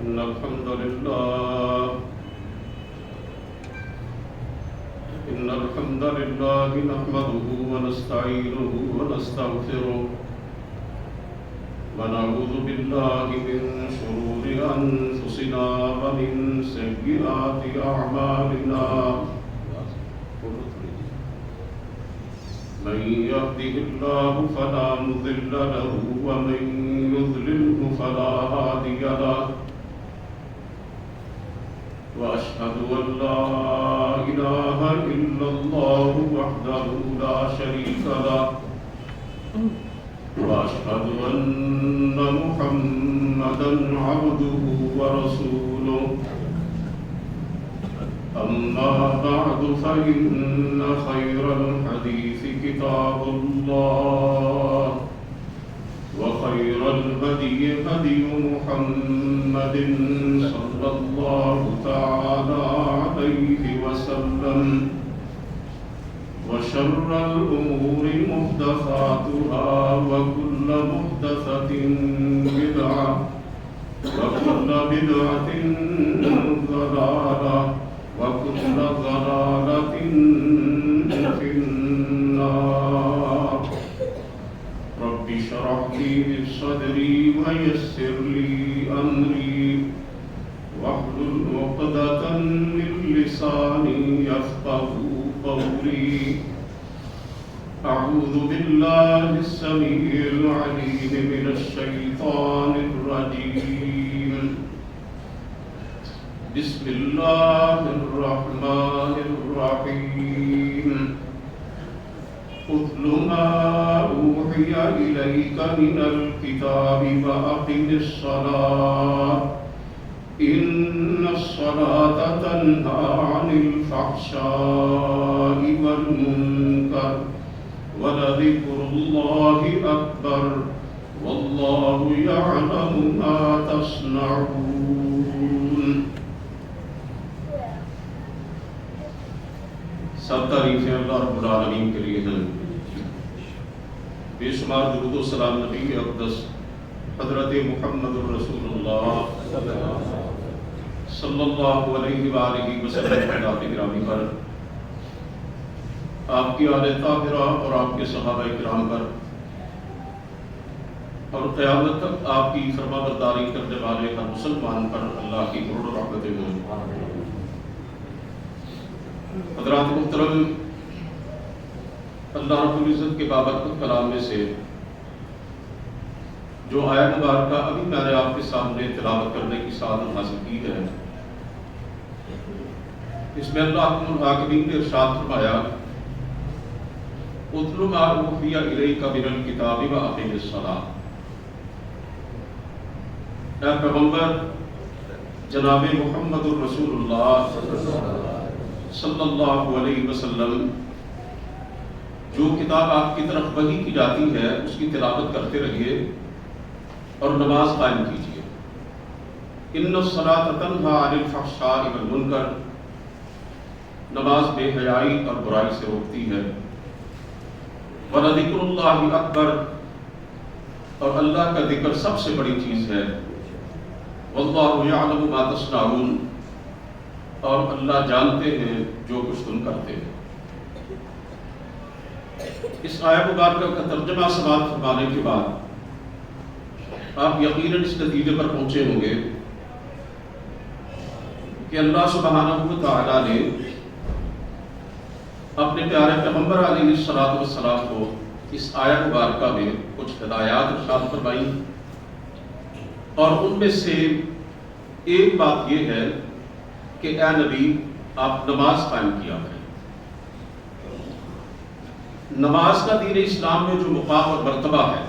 إن الحمد لله نحمده ونستعينه ونستغفره ونعوذ بالله من شرور أنفسنا ومن سيئات أعمالنا من يهده الله فلا مضل له ومن يضلله فلا هادي له وأشهد أن لا إله إلا الله وحده لا شريك له وأشهد أن محمدا عبده ورسوله أما بعد فإن خير الحديث كتاب الله وخير الهدي هدي محمد صلى الله تعالى عليه وسلم وشر الأمور محدثاتها وكل محدثة بدعة وكل بدعة ضلالة وكل ضلالة في النار رب اشرح لي صدري ويسر لي أمري واحلل عقدة من لساني يفقهوا قولي أعوذ بالله السميع العليم من الشيطان الرجيم بسم الله الرحمن الرحيم اتل ما أوحي إليك من الكتاب وأقم الصلاة إن الصلاة تنهى عن الفحشاء والمنكر ولذكر الله أكبر والله يعلم ما تصنعون. سب تعریفیں اللہ رب العالمین کے لیے ہیں. بے شمار درود و سلام نبی اقدس حضرت محمد رسول اللہ صلی اللہ علیہ وآلہ وسلم گرامی پر، آپ کی آل طاہرہ اور آپ کے صحابہ کرام پر اور قیامت تک آپ کی فرما برداری کرنے والے ہر مسلمان پر اللہ کی کروڑوں رحمتیں ہوں. حضرات محترم، اللہ رب العزت کے بابرکت کلام میں سے جو آیت مبارکہ ابھی میں نے آپ کے سامنے تلاوت کرنے کی سعادت حاصل کی ہے، اس میں اللہ الحاکمین نے ارشاد فرمایا اتل ما اوحی الیک من الکتاب واقم الصلاۃ. اے پیغمبر جناب محمد الرسول اللہ صلی اللہ علیہ وسلم، جو کتاب آپ کی طرف وحی کی جاتی ہے اس کی تلاوت کرتے رہیے اور نماز قائم کیجیے. ان الصلاۃ تنہی عن الفحشاء والمنکر، نماز بے حیائی اور برائی سے روکتی ہے. وَلَذِكْرُ اللَّهِ اکبر، اور اللہ کا ذکر سب سے بڑی چیز ہے. وَاللَّهُ يَعْلَمُ مَا تَصْنَعُونَ، اور اللہ جانتے ہیں جو کچھ تم کرتے ہیں. اس آیت مبارکہ کا ترجمہ سماعت فرمانے کے بعد آپ یقیناً اس نتیجے پر پہنچے ہوں گے کہ اللہ سبحانہ و تعالیٰ نے اپنے پیارے پیغمبر علیہ الصلوۃ کو اس آیت مبارکہ میں کچھ ہدایات ارشاد فرمائی، اور ان میں سے ایک بات یہ ہے کہ اے نبی آپ نماز قائم کیا کریں. نماز کا دین اسلام میں جو مقام اور مرتبہ ہے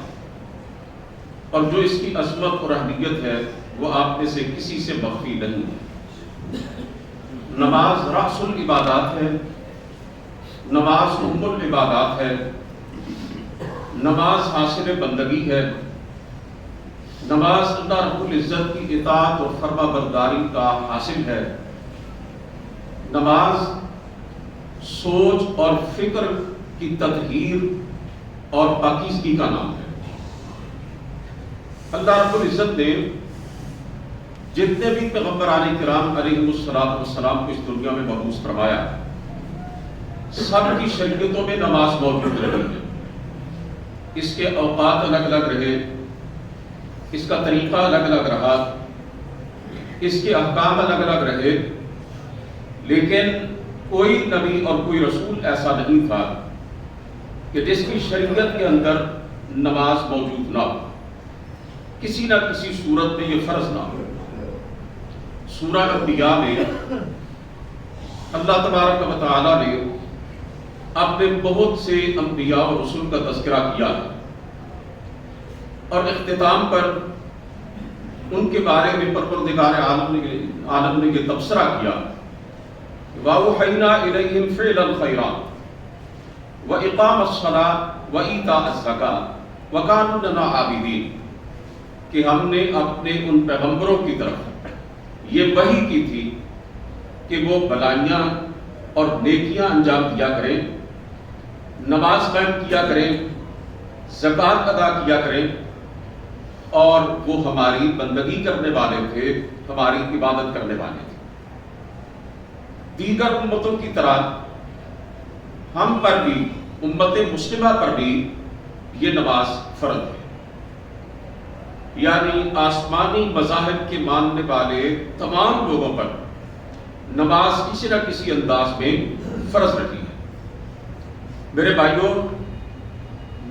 اور جو اس کی عظمت اور اہمیت ہے وہ آپ میں سے کسی سے مخفی نہیں ہے. نماز رأس العبادات ہے، نماز ام العبادات ہے، نماز حاصل بندگی ہے، نماز اللہ رب العزت کی اطاعت اور فرما برداری کا حاصل ہے. نماز سوچ اور فکر کی تطہیر اور پاکیزگی کا نام ہے۔ اللہ رب العزت نے جتنے بھی پیغمبران کرام علیہ السلام کو اس دنیا میں مبعوث فرمایا، سب کی شریعتوں میں نماز موجود رہی ہے۔ اس کے اوقات الگ الگ رہے، اس کا طریقہ الگ الگ رہا، اس کے احکام الگ الگ رہے، لیکن کوئی نبی اور کوئی رسول ایسا نہیں تھا کہ جس کی شریعت کے اندر نماز موجود نہ ہو، کسی نہ کسی صورت میں یہ فرض نہ ہو۔ سورہ انبیاء میں اللہ تبارک و تعالیٰ نے اپنے بہت سے انبیاء اور رسول کا تذکرہ کیا ہے، اور اختتام پر ان کے بارے میں پروردگار عالم نے یہ تبصرہ کیا، وَأَوْحَيْنَا إِلَيْهِمْ فِعْلَ الْخَيْرَاتِ وَإِقَامَ الصَّلَاةِ وَإِيتَاءَ الزَّكَاةِ وَكَانُوا لَنَا عَابِدِينَ، کہ ہم نے اپنے ان پیغمبروں کی طرف یہ وحی کی تھی کہ وہ بھلائیاں اور نیکیاں انجام دیا کریں، نماز قائم کیا کریں، زکوٰۃ ادا کیا کریں، اور وہ ہماری بندگی کرنے والے تھے، ہماری عبادت کرنے والے تھے۔ دیگر امتوں کی طرح ہم پر بھی، امت مسلمہ پر بھی یہ نماز فرض ہے، یعنی آسمانی مذاہب کے ماننے والے تمام لوگوں پر نماز کسی نہ کسی انداز میں فرض رہی ہے۔ میرے بھائیوں،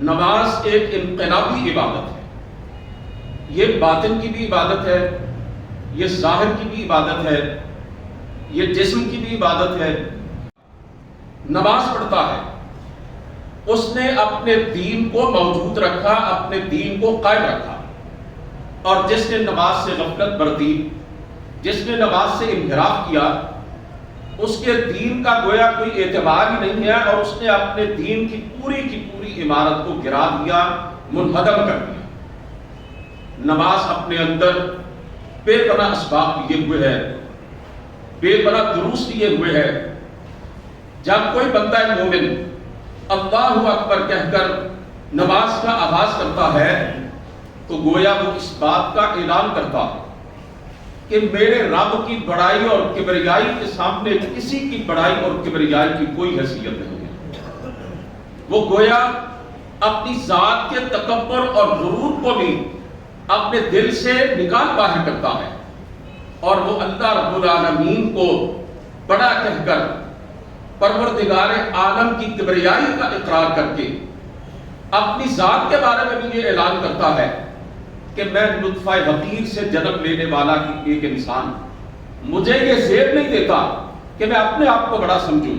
نماز ایک انقلابی عبادت ہے، یہ باطن کی بھی عبادت ہے، یہ ظاہر کی بھی عبادت ہے، یہ جسم کی بھی عبادت ہے۔ نماز پڑھتا ہے، اس نے اپنے دین کو موجود رکھا، اپنے دین کو قائم رکھا، اور جس نے نماز سے غفلت برتی، جس نے نماز سے انحراف کیا، اس کے دین کا گویا کوئی اعتبار ہی نہیں ہے، اور اس نے اپنے دین کی پوری عمارت کو گرا دیا، منہدم کر دیا۔ نماز اپنے اندر بے پناہ اسباق لیے ہوئے ہے، بے پناہ دروس لیے ہوئے ہے۔ جب کوئی بندہ مومن اللہ اکبر کہہ کر نماز کا آغاز کرتا ہے تو گویا وہ اس بات کا اعلان کرتا ہے کہ میرے رب کی بڑائی اور کبریائی کے سامنے کسی کی بڑائی اور کبریائی کی کوئی حیثیت نہیں ہے۔ وہ گویا اپنی ذات کے تکبر اور غرور کو بھی اپنے دل سے نکال باہر کرتا ہے، اور وہ اللہ رب العالمین کو بڑا کہہ کر، پروردگار عالم کی کبریائی کا اقرار کر کے اپنی ذات کے بارے میں بھی یہ اعلان کرتا ہے کہ میں نطفہ حقیر سے جنم لینے والا ایک انسان، مجھے یہ زیب نہیں دیتا کہ میں اپنے آپ کو بڑا سمجھوں،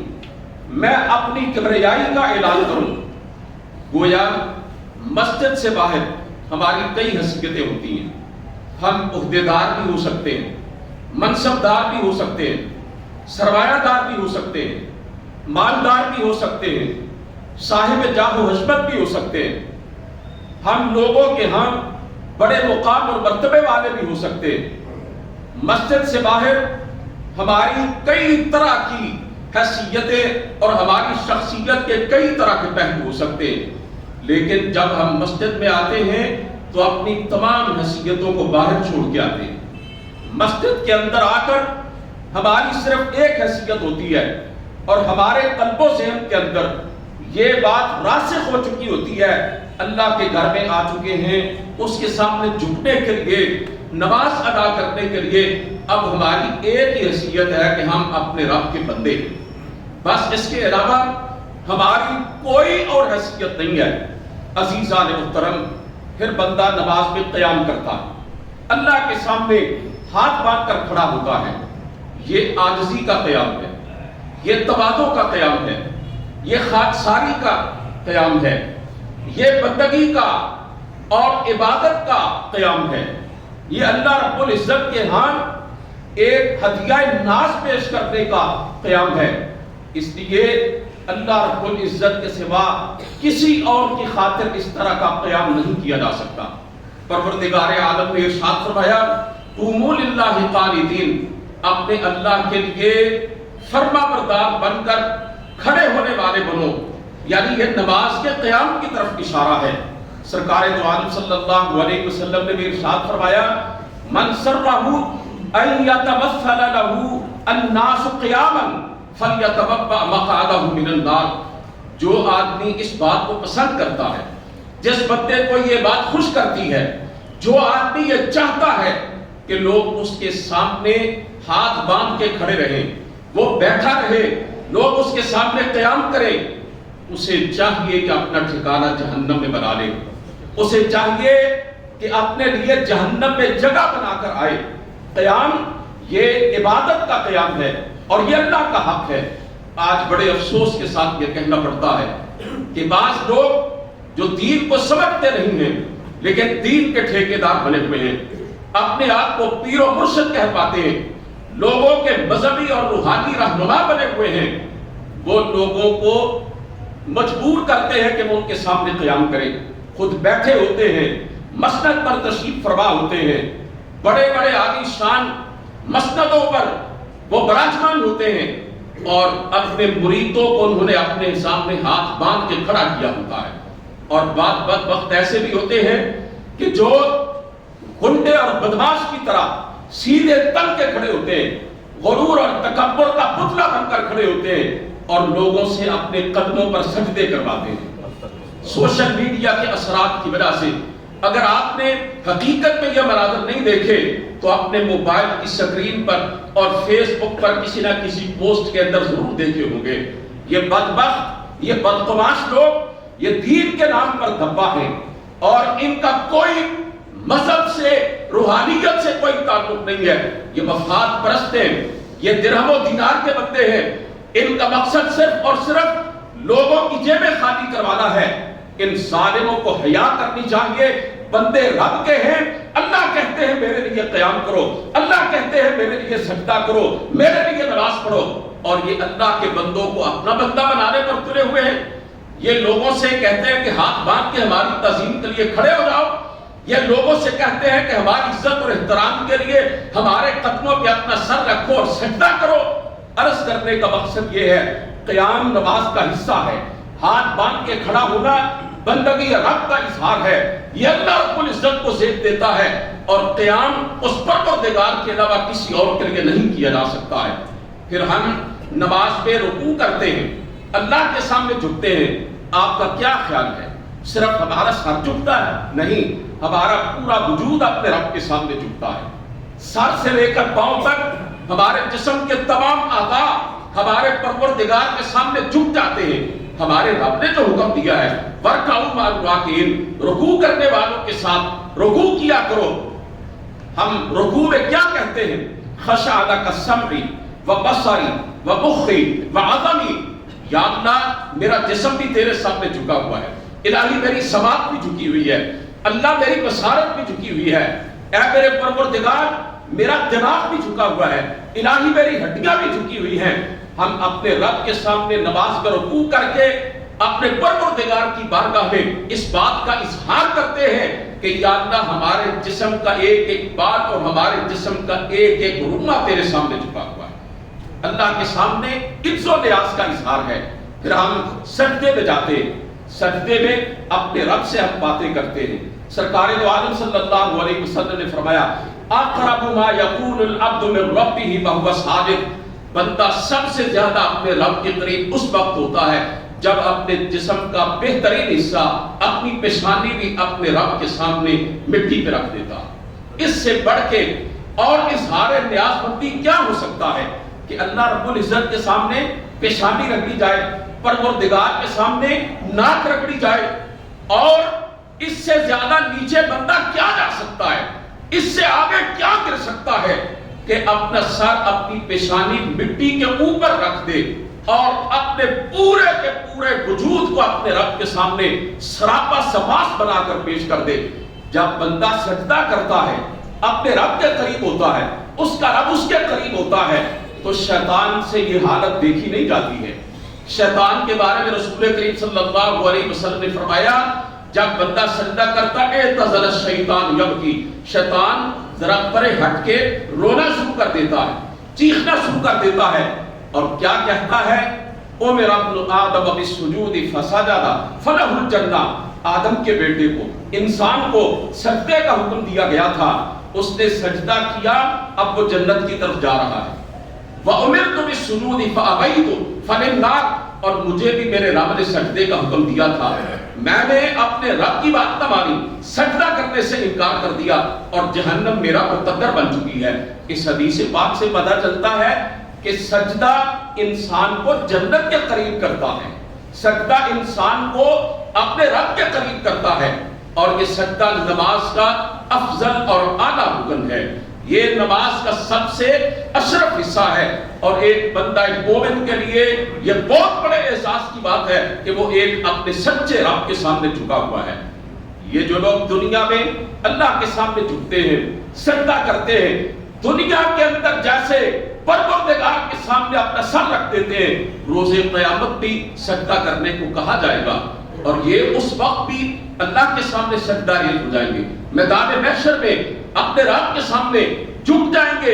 میں اپنی کبریائی کا اعلان کروں۔ گویا مسجد سے باہر ہماری کئی حیثیتیں ہوتی ہیں، ہم عہدیدار بھی ہو سکتے ہیں، منصبدار بھی ہو سکتے ہیں، سرمایہ دار بھی ہو سکتے ہیں، مالدار بھی ہو سکتے ہیں، صاحب جاہ و حشمت بھی ہو سکتے ہیں، ہم لوگوں کے ہاں بڑے مقام اور مرتبے والے بھی ہو سکتے ہیں۔ مسجد سے باہر ہماری کئی طرح کی حیثیتیں اور ہماری شخصیت کے کئی طرح کے پہلو ہو سکتے ہیں، لیکن جب ہم مسجد میں آتے ہیں تو اپنی تمام حیثیتوں کو باہر چھوڑ کے آتے ہیں۔ مسجد کے اندر آ کر ہماری صرف ایک حیثیت ہوتی ہے، اور ہمارے قلب و ذہن کے اندر یہ بات راسخ ہو چکی ہوتی ہے، اللہ کے گھر میں آ چکے ہیں، اس کے سامنے جھکنے کے لیے، نماز ادا کرنے کے لیے اب ہماری ایک ہی حیثیت ہے کہ ہم اپنے رب کے بندے ہیں، بس اس کے علاوہ ہماری کوئی اور حیثیت نہیں ہے۔ عزیزان محترم، پھر بندہ نماز میں قیام کرتا ہے، اللہ کے سامنے ہاتھ باندھ کر کھڑا ہوتا ہے، یہ عاجزی کا قیام ہے، یہ تواضع کا قیام ہے، یہ خاکساری کا قیام ہے، یہ بندگی کا اور عبادت کا قیام ہے، یہ اللہ رب العزت کے ہاں ایک ہدیہ ناز پیش کرنے کا قیام ہے۔ اس لیے اللہ رب العزت کے سوا کسی اور کی خاطر اس طرح کا قیام نہیں کیا جا سکتا۔ پروردگار عالم نے ارشاد فرمایا، قوموا للہ قانتین، اپنے اللہ کے لیے فرما بردار بن کر کھڑے ہونے والے بنو۔ یعنی یہ نماز کے قیام کی طرف اشارہ ہے۔ سرکار دو عالم صلی اللہ علیہ وسلم نے بھی ارشاد فرمایا من سرہ ان یتمثل له الناس قیاما فلیتبوأ مقعدہ من النار، جو آدمی اس بات کو پسند کرتا ہے، جس بندے کو یہ بات خوش کرتی ہے، جو آدمی یہ چاہتا ہے کہ لوگ اس کے سامنے ہاتھ باندھ کے کھڑے رہیں، وہ بیٹھا رہے، لوگ اس کے سامنے قیام کریں، اسے چاہیے کہ اپنا ٹھکانہ جہنم میں بنا لے، اسے چاہیے کہ اپنے لیے جہنم میں جگہ بنا کر آئے۔ قیام یہ عبادت کا قیام ہے اور یہ اللہ کا حق ہے۔ آج بڑے افسوس کے ساتھ یہ کہنا پڑتا ہے کہ بعض لوگ جو دین کو سمجھتے نہیں ہیں لیکن دین کے ٹھیکیدار بنے ہوئے ہیں، اپنے آپ کو پیر و مرشد کہہ پاتے ہیں، لوگوں کے مذہبی اور روحانی رہنما بنے ہوئے ہیں، وہ لوگوں کو مجبور کرتے ہیں کہ وہ ان کے سامنے قیام کریں، خود بیٹھے ہوتے ہیں، مسند پر تشریف فرما ہوتے ہیں، بڑے بڑے عالی شان مسندوں پر وہ براجمان ہوتے ہیں اور اپنے مریدوں کو انہوں نے اپنے سامنے ہاتھ باندھ کے کھڑا کیا ہوتا ہے۔ اور بعض بدبخت ایسے بھی ہوتے ہیں کہ جو گنڈے اور بدماش کی طرح سیدھے تن کے کھڑے ہوتے ہیں، غرور اور تکبر کا پتلا بن کر کھڑے ہوتے ہیں اور لوگوں سے اپنے قدموں پر سجدے کرواتے ہیں۔ سوشل میڈیا کے اثرات کی وجہ سے اگر آپ نے حقیقت میں یہ مناظر نہیں دیکھے تو اپنے موبائل کی سکرین پر اور فیس بک پر کسی نہ کسی پوسٹ کے اندر ضرور دیکھے ہوں گے۔ یہ بدبخت، یہ بدتماش لوگ یہ دین کے نام پر دبا ہیں اور ان کا کوئی مذہب سے، روحانیت سے کوئی تعلق نہیں ہے۔ یہ مفاد پرست ہیں، یہ درہم و دینار کے بندے ہیں، ان کا مقصد صرف اور صرف لوگوں کی جیبیں خالی کروانا ہے۔ ان ظالموں کو حیا کرنی چاہیے، بندے رب کے ہیں، اللہ کہتے ہیں میرے لیے قیام کرو، اللہ کہتے ہیں میرے لیے سجدہ کرو، میرے لیے نماز پڑھو، اور یہ اللہ کے بندوں کو اپنا بندہ بنانے پر تلے ہوئے ہیں۔ یہ لوگوں سے کہتے ہیں کہ ہاتھ باندھ کے ہماری تعظیم کے لیے کھڑے ہو جاؤ، یہ لوگوں سے کہتے ہیں کہ ہماری عزت اور احترام کے لیے ہمارے قدموں پہ اپنا سر رکھو اور سجدہ کرو۔ عرض کرنے کا مقصد یہ ہے، قیام نماز کا حصہ ہے، ہاتھ باندھ کے کھڑا ہونا بندگی رب کا اظہار ہے، یہ اللہ رب العزت کو زیب دیتا ہے، اور قیام اس پروردگار کے علاوہ کسی اور کے لیے نہیں کیا جا سکتا ہے۔ پھر ہم نماز پہ رکوع کرتے ہیں، اللہ کے سامنے جھکتے ہیں، آپ کا کیا خیال ہے؟ صرف ہمارا سر جھکتا ہے؟ نہیں، ہمارا پورا وجود اپنے رب کے سامنے جھکتا ہے، سر سے لے کر پاؤں تک ہمارے جسم کے تمام اعضاء ہمارے پروردگار کے سامنے جھک جاتے ہیں۔ ہمارے رب نے جو حکم دیا ہے وَارْكَعُوا مَعَ الرَّاكِعِينَ، رکوع کرنے والوں کے ساتھ رکوع کیا کرو۔ ہم رکوع میں کیا کہتے ہیں؟ خَشَعَ لَكَ سَمْعِي وَبَصَرِي وَمُخِّي وَعَظَمِي، یا اللہ میرا جسم بھی تیرے سامنے جھکا ہوا ہے، الہی میری سماعت بھی جھکی ہوئی ہے، اللہ میری بصارت بھی جھکی ہوئی ہے، اے میرے پروردگار میرا دماغ بھی جھکا ہوا ہے، الہی میری ہڈیاں بھی جھکی ہوئی ہیں۔ ہم اپنے رب کے سامنے نماز کا رکوع کر کے اپنے پروردگار کی بارگاہ میں اس بات کا اظہار کرتے ہیں کہ یا اللہ ہمارے جسم کا ایک ایک بال اور ہمارے جسم کا ایک ایک روما تیرے سامنے جھکا ہوا ہے، اللہ کے سامنے عز و نیاز کا اظہار ہے۔ پھر ہم سجدے میں جاتے ہیں، سجدے میں اپنے رب سے ہم باتیں کرتے ہیں۔ سرکار دو عالم صلی اللہ علیہ وسلم نے فرمایا اقرب ما یکون العبد من ربہ وہو ساجد، بندہ سب سے زیادہ اپنے رب کے قریب اس وقت ہوتا ہے جب اپنے جسم کا بہترین حصہ اپنی پیشانی بھی اپنے رب کے سامنے مٹی پہ رکھ دیتا۔ اس سے بڑھ کے اور اظہار نیاز مندی کیا ہو سکتا ہے کہ اللہ رب العزت کے سامنے پیشانی رکھ دی جائے، پروردگار کے سامنے ناک رکھ دی جائے، اور اس سے زیادہ نیچے بندہ کیا جا سکتا ہے؟ اس سے آگے کیا گر سکتا ہے کہ اپنا سر اپنی پیشانی مٹی کے اوپر رکھ دے اور اپنے پورے کے پورے وجود کو اپنے رب کے سامنے سراپا سماس بنا کر پیش کر دے۔ جب بندہ سجدہ کرتا ہے، اپنے رب کے قریب ہوتا ہے، اس کا رب اس کے قریب ہوتا ہے، تو شیطان سے یہ حالت دیکھی نہیں جاتی ہے۔ شیطان کے بارے میں رسول کریم صلی اللہ علیہ وسلم نے فرمایا جب بندہ سجدہ کرتا اعتزل الشیطان یبکی، شیطان ذرا پرے ہٹ کے رونا شروع کر دیتا ہے، چیخنا شروع کر دیتا ہے، اور کیا کہتا ہے؟ امر ابن آدم بالسجود فسجد فلہ الجنہ، آدم کے بیٹے کو، انسان کو سجدے کا حکم دیا گیا تھا، اس نے سجدہ کیا، اب وہ جنت کی طرف جا رہا ہے۔ وَأُمِرْتُ بِالسُّجُودِ فَأَبَيْتُ فَلِلنَّارِ، اور مجھے بھی میرے رب نے سجدے کا حکم دیا تھا، میں نے اپنے رب کی بات نہ مانی، سجدہ کرنے سے انکار کر دیا، اور جہنم میرا مقدر بن چکی ہے۔ اس حدیث پاک سے پتہ چلتا ہے کہ سجدہ انسان کو جنت کے قریب کرتا ہے، سجدہ انسان کو اپنے رب کے قریب کرتا ہے، اور یہ سجدہ نماز کا افضل اور اعلیٰ رکن ہے، یہ نماز کا سب سے اشرف حصہ ہے، اور ایک بندہ مومن کے لیے یہ بہت بڑے احساس کی بات ہے کہ وہ ایک اپنے سچے رب کے سامنے جھکا ہوا ہے۔ یہ جو لوگ دنیا میں اللہ کے سامنے جھکتے ہیں، سجدہ کرتے ہیں، دنیا کے اندر جیسے پروردگار کے سامنے اپنا سر رکھ دیتے ہیں، روز قیامت بھی سجدہ کرنے کو کہا جائے گا، اور یہ اس وقت بھی اللہ کے سامنے سجدہ ریز ہو جائیں گے، میدان محشر میں اپنے رب کے سامنے جھک جائیں گے۔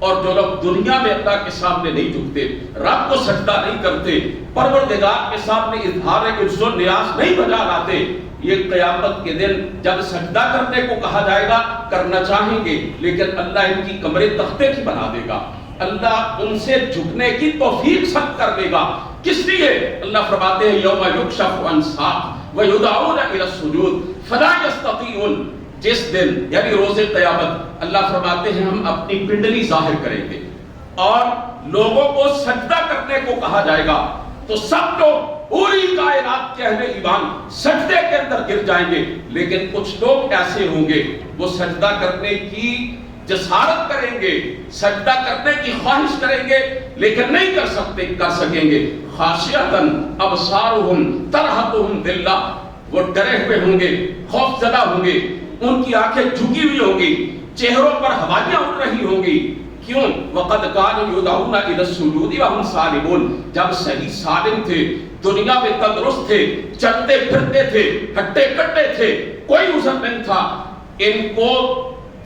اور جو لوگ دنیا میں اللہ کے سامنے نہیں جھکتے، رب کو سجدہ نہیں کرتے، پروردگار کے سامنے اظہار عجز و نیاز نہیں بجا لاتے، یہ قیامت کے دن جب سجدہ کرنے کو کہا جائے گا کرنا چاہیں گے، لیکن اللہ ان کی کمریں تختے کی بنا دے گا، اللہ ان سے جھکنے کی توفیق سخت کر دے گا۔ کس لیے؟ اللہ فرماتے ہیں یوم یکشف عن ساق ویدعون الی السجود فلا یستطیعون، جس دن یعنی روز قیامت اللہ فرماتے ہیں ہم اپنی پنڈلی ظاہر کریں گے اور لوگوں کو سجدہ کرنے کو کہا جائے گا، تو سب لوگ پوری کائنات کے اہل ایمان سجدے کے اندر گر جائیں گے، لیکن کچھ لوگ ایسے ہوں گے وہ سجدہ کرنے کی جسارت کریں گے، سجدہ کرنے کی خواہش کریں گے، لیکن نہیں کر سکیں گے۔ خاشعۃ ابصارہم ترہقہم ذلہ، وہ ڈرے ہوئے ہوں گے، خوف زدہ ہوں گے، ان کی آنکھیں جھکی ہوئی ہوں گی، چہروں پر ہوائیاں اڑ رہی ہوں گی۔ کیوں؟ وَقَدْ كَانُوا يُدْعَوْنَ إِلَى السُّجُودِ وَهُمْ سَالِمُونَ، جب صحیح سالم تھے، دنیا میں تندرست تھے، چلتے پھرتے تھے، ہٹے کٹے تھے، کوئی عذر نہیں تھا، ان کو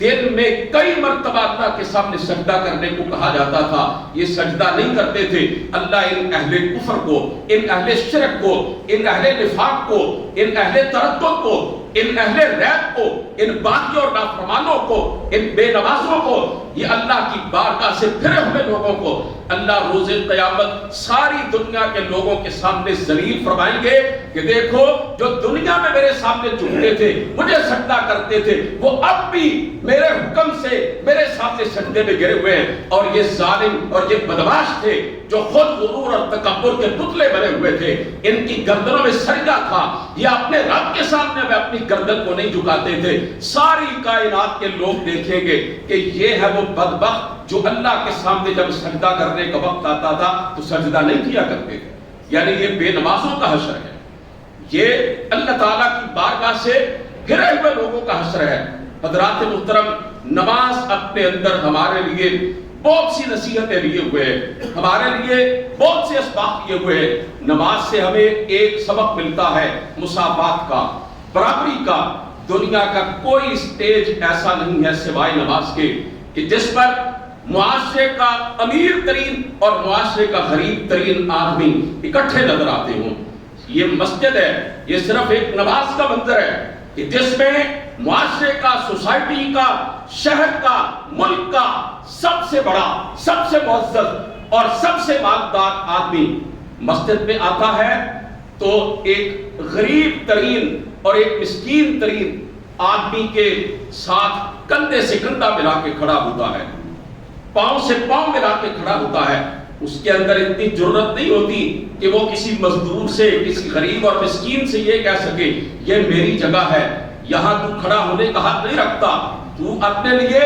دن میں کئی مرتبہ اللہ کے سامنے سجدہ کرنے کو کہا جاتا تھا، یہ سجدہ نہیں کرتے تھے۔ اللہ ان اہل کفر کو، ان اہل شرک کو، ان اہل نفاق کو، ان اہل تردد کو، ان اہل ریب کو، ان باغیوں اور نافرمانوں کو، ان بے نمازوں کو، یہ اللہ کی بارگاہ سے پھرے ہوئے لوگوں کو اللہ روز قیامت ساری دنیا کے لوگوں کے سامنے ذلیل فرمائیں گے کہ دیکھو جو دنیا میں میرے سامنے جھکتے تھے، مجھے سجدہ کرتے تھے، وہ اب بھی میرے حکم سے میرے سامنے سجدے میں گرے ہوئے ہیں، اور یہ ظالم اور یہ بدمعاش تھے جو خود غرور اور تکبر کے پتلے بنے ہوئے تھے، ان کی گردنوں میں سریا تھا، یہ اپنے رب کے سامنے میں اپنی گردن کو نہیں جھکاتے تھے۔ ساری کائنات کے لوگ دیکھیں گے کہ یہ ہے وہ بدبخت جو اللہ کے سامنے جب سجدہ کرنے کا وقت آتا تھا تو سجدہ نہیں کیا کرتے تھے، یعنی یہ بے نمازوں کا حشر ہے، یہ اللہ تعالیٰ کی بارگاہ سے گھرے ہوئے لوگوں کا حشر ہے۔ حضرات محترم، نماز اپنے اندر ہمارے لیے بہت سی نصیحتیں لیے ہوئے ہیں، ہمارے لیے بہت سے اسباق لیے ہوئے ہیں۔ نماز سے ہمیں ایک سبق ملتا ہے مساوات کا، برابری کا۔ دنیا کا کوئی سٹیج ایسا نہیں ہے سوائے نماز کے کہ جس پر معاشرے کا امیر ترین اور معاشرے کا غریب ترین آدمی اکٹھے نظر آتے ہوں۔ یہ مسجد ہے، یہ صرف ایک نماز کا منظر ہے کہ جس میں معاشرے کا، سوسائٹی کا، شہر کا، ملک کا سب سے بڑا، سب سے معزز اور سب سے مالدار آدمی مسجد میں آتا ہے تو ایک غریب ترین اور ایک مسکین ترین آدمی کے ساتھ کندھے سے کندھا ملا کے کھڑا ہوتا ہے، پاؤں سے پاؤں ملا کے کھڑا ہوتا ہے۔ اس کے اندر اتنی جرت نہیں ہوتی کہ وہ کسی مزدور سے، کسی غریب اور مسکین سے یہ کہہ سکے یہ میری جگہ ہے، یہاں تو کھڑا ہونے کا حق نہیں رکھتا، تو اپنے لیے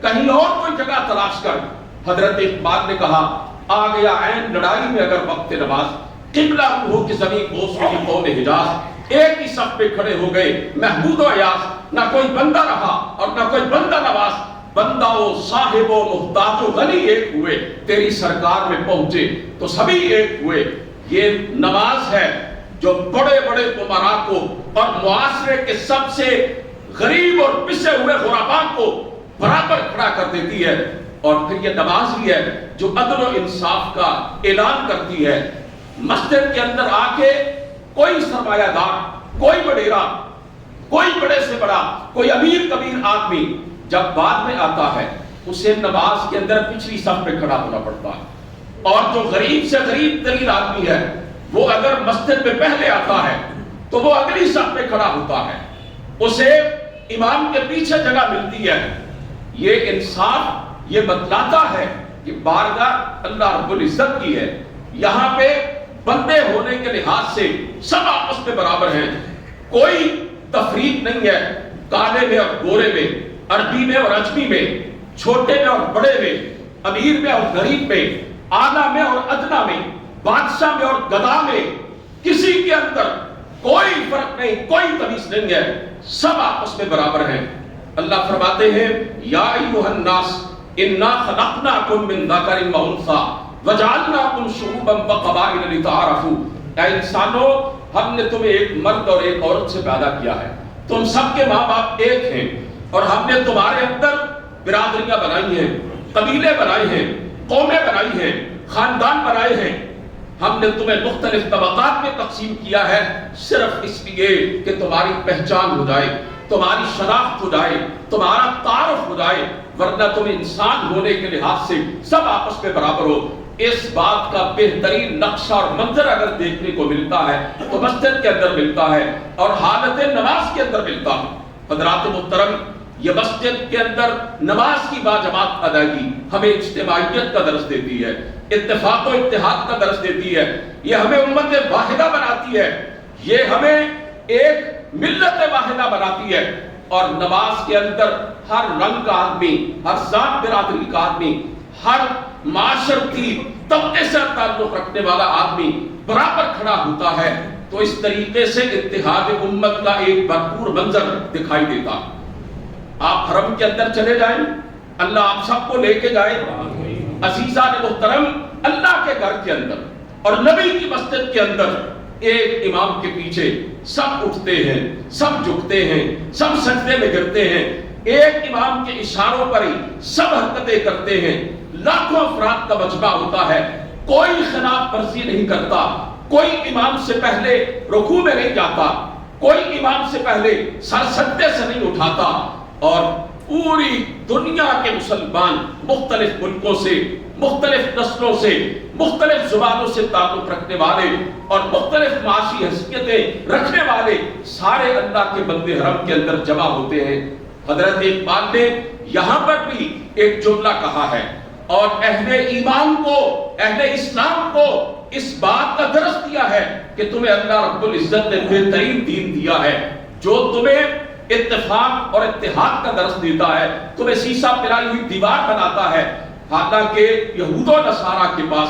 کہیں اور کوئی جگہ تلاش کر۔ حضرت اقبال نے کہا آ گیا عین لڑائی میں اگر وقت نماز، قبلہ ہو کہ زمین بوس ہوئی قوم حجاز، ایک ہی صف پہ کھڑے ہو گئے محمود و ایاز، نہ کوئی بندہ رہا اور نہ کوئی بندہ نواز، بندہ و صاحب و محتاج و غنی ایک ہوئے، تیری سرکار میں پہنچے تو سبھی ایک ہوئے۔ یہ نماز ہے جو بڑے بڑے امراء کو اور معاشرے کے سب سے غریب اور پسے ہوئے غرباء کو برابر کھڑا کر دیتی ہے، اور پھر یہ نماز ہی ہے جو عدل و انصاف کا اعلان کرتی ہے۔ مسجد کے اندر آ کے کوئی سرمایہ دار، کوئی وڈیرا، کوئی بڑے سے بڑا، کوئی امیر کبیر آدمی جب بعد میں آتا ہے اسے نماز کے اندر پچھلی صف پہ کھڑا ہونا پڑتا ہے، اور جو غریب سے غریب ترین آدمی ہے وہ اگر مسجد میں پہلے آتا ہے تو وہ اگلی صف پہ کھڑا ہوتا ہے، اسے امام کے پیچھے جگہ ملتی ہے۔ یہ انصاف یہ بتلاتا ہے کہ بارگاہ اللہ رب العزت کی ہے، یہاں پہ بندے ہونے کے لحاظ سے سب آپس میں برابر ہیں، کوئی تفریق نہیں ہے کالے میں اور گورے میں، عربی میں اور عجمی میں، چھوٹے میں اور بڑے میں، امیر میں اور غریب میں، اعلیٰ میں اور ادنا میں، بادشاہ میں اور گدا میں، کسی کے اندر کوئی فرق نہیں، کوئی تمیز نہیں ہے، سب آپس میں برابر ہیں۔ اللہ فرماتے ہیں یا ایھا الناس انا خلقناکم من ذکر و انثی وجعلناکم شعوبا وقبائل لتعارفوا، اے انسانوں ہم نے تمہیں ایک مرد اور ایک عورت سے پیدا کیا ہے، تم سب کے ماں باپ ایک ہیں، اور ہم نے تمہارے اندر برادریاں بنائی ہیں، قبیلے بنائے ہیں، قومیں بنائی ہیں، خاندان بنائے ہیں، ہم نے تمہیں مختلف طبقات میں تقسیم کیا ہے صرف اس لیے کہ تمہاری پہچان ہو جائے، تمہاری شناخت ہو جائے، تمہارا تعارف ہو جائے، ورنہ تم انسان ہونے کے لحاظ سے سب آپس میں برابر ہو۔ اس بات کا بہترین نقشہ اور منظر اگر دیکھنے کو ملتا ہے تو مسجد کے اندر ملتا ہے اور حالت نماز کے اندر ملتا ہے۔ حضرات محترم، یہ مسجد کے اندر نماز کی باجماعت ادائیگی ہمیں اجتماعیت کا درس دیتی ہے، اتفاق و اتحاد کا درس دیتی ہے، یہ ہمیں امت واحدہ بناتی ہے، یہ ہمیں ایک ملت واحدہ بناتی ہے۔ اور نماز کے اندر ہر رنگ کا آدمی، ہر ذات برادری کا آدمی، ہر معاشرتی طبقے سے تعلق رکھنے والا آدمی برابر کھڑا ہوتا ہے، تو اس طریقے سے اتحاد امت کا ایک بھرپور منظر دکھائی دیتا۔ آپ حرم کے اندر چلے جائیں، اللہ آپ سب کو لے کے جائے، عزیزان محترم، اللہ کے گھر کے اندر اور نبی کی مسجد کے اندر ایک امام کے پیچھے سب اٹھتے ہیں، سب جھکتے ہیں، سب سجدے میں گرتے ہیں، ایک امام کے اشاروں پر ہی سب حرکتیں کرتے ہیں، لاکھوں افراد کا مجمع ہوتا ہے، کوئی خلاف ورزی نہیں کرتا، کوئی امام سے پہلے رکوع میں نہیں جاتا، کوئی امام سے پہلے سر سجدے سے نہیں اٹھاتا، اور پوری دنیا کے مسلمان مختلف ملکوں سے، مختلف نسلوں سے، مختلف زبانوں سے تعلق رکھنے والے اور مختلف معاشی حیثیتیں رکھنے والے سارے اللہ کے بندے حرم کے اندر جمع ہوتے ہیں۔ حضرت اقبال نے یہاں پر بھی ایک جملہ کہا ہے اور اہل ایمان کو، اہل اسلام کو اس بات کا درس دیا ہے کہ تمہیں اللہ رب العزت نے بہترین دین دیا ہے جو تمہیں اتفاق اور اتحاد کا درس دیتا ہے، تمہیں سیسا پلائی ہوئی دیوار بناتا ہے۔ حالانکہ یہود و نصارہ کے پاس،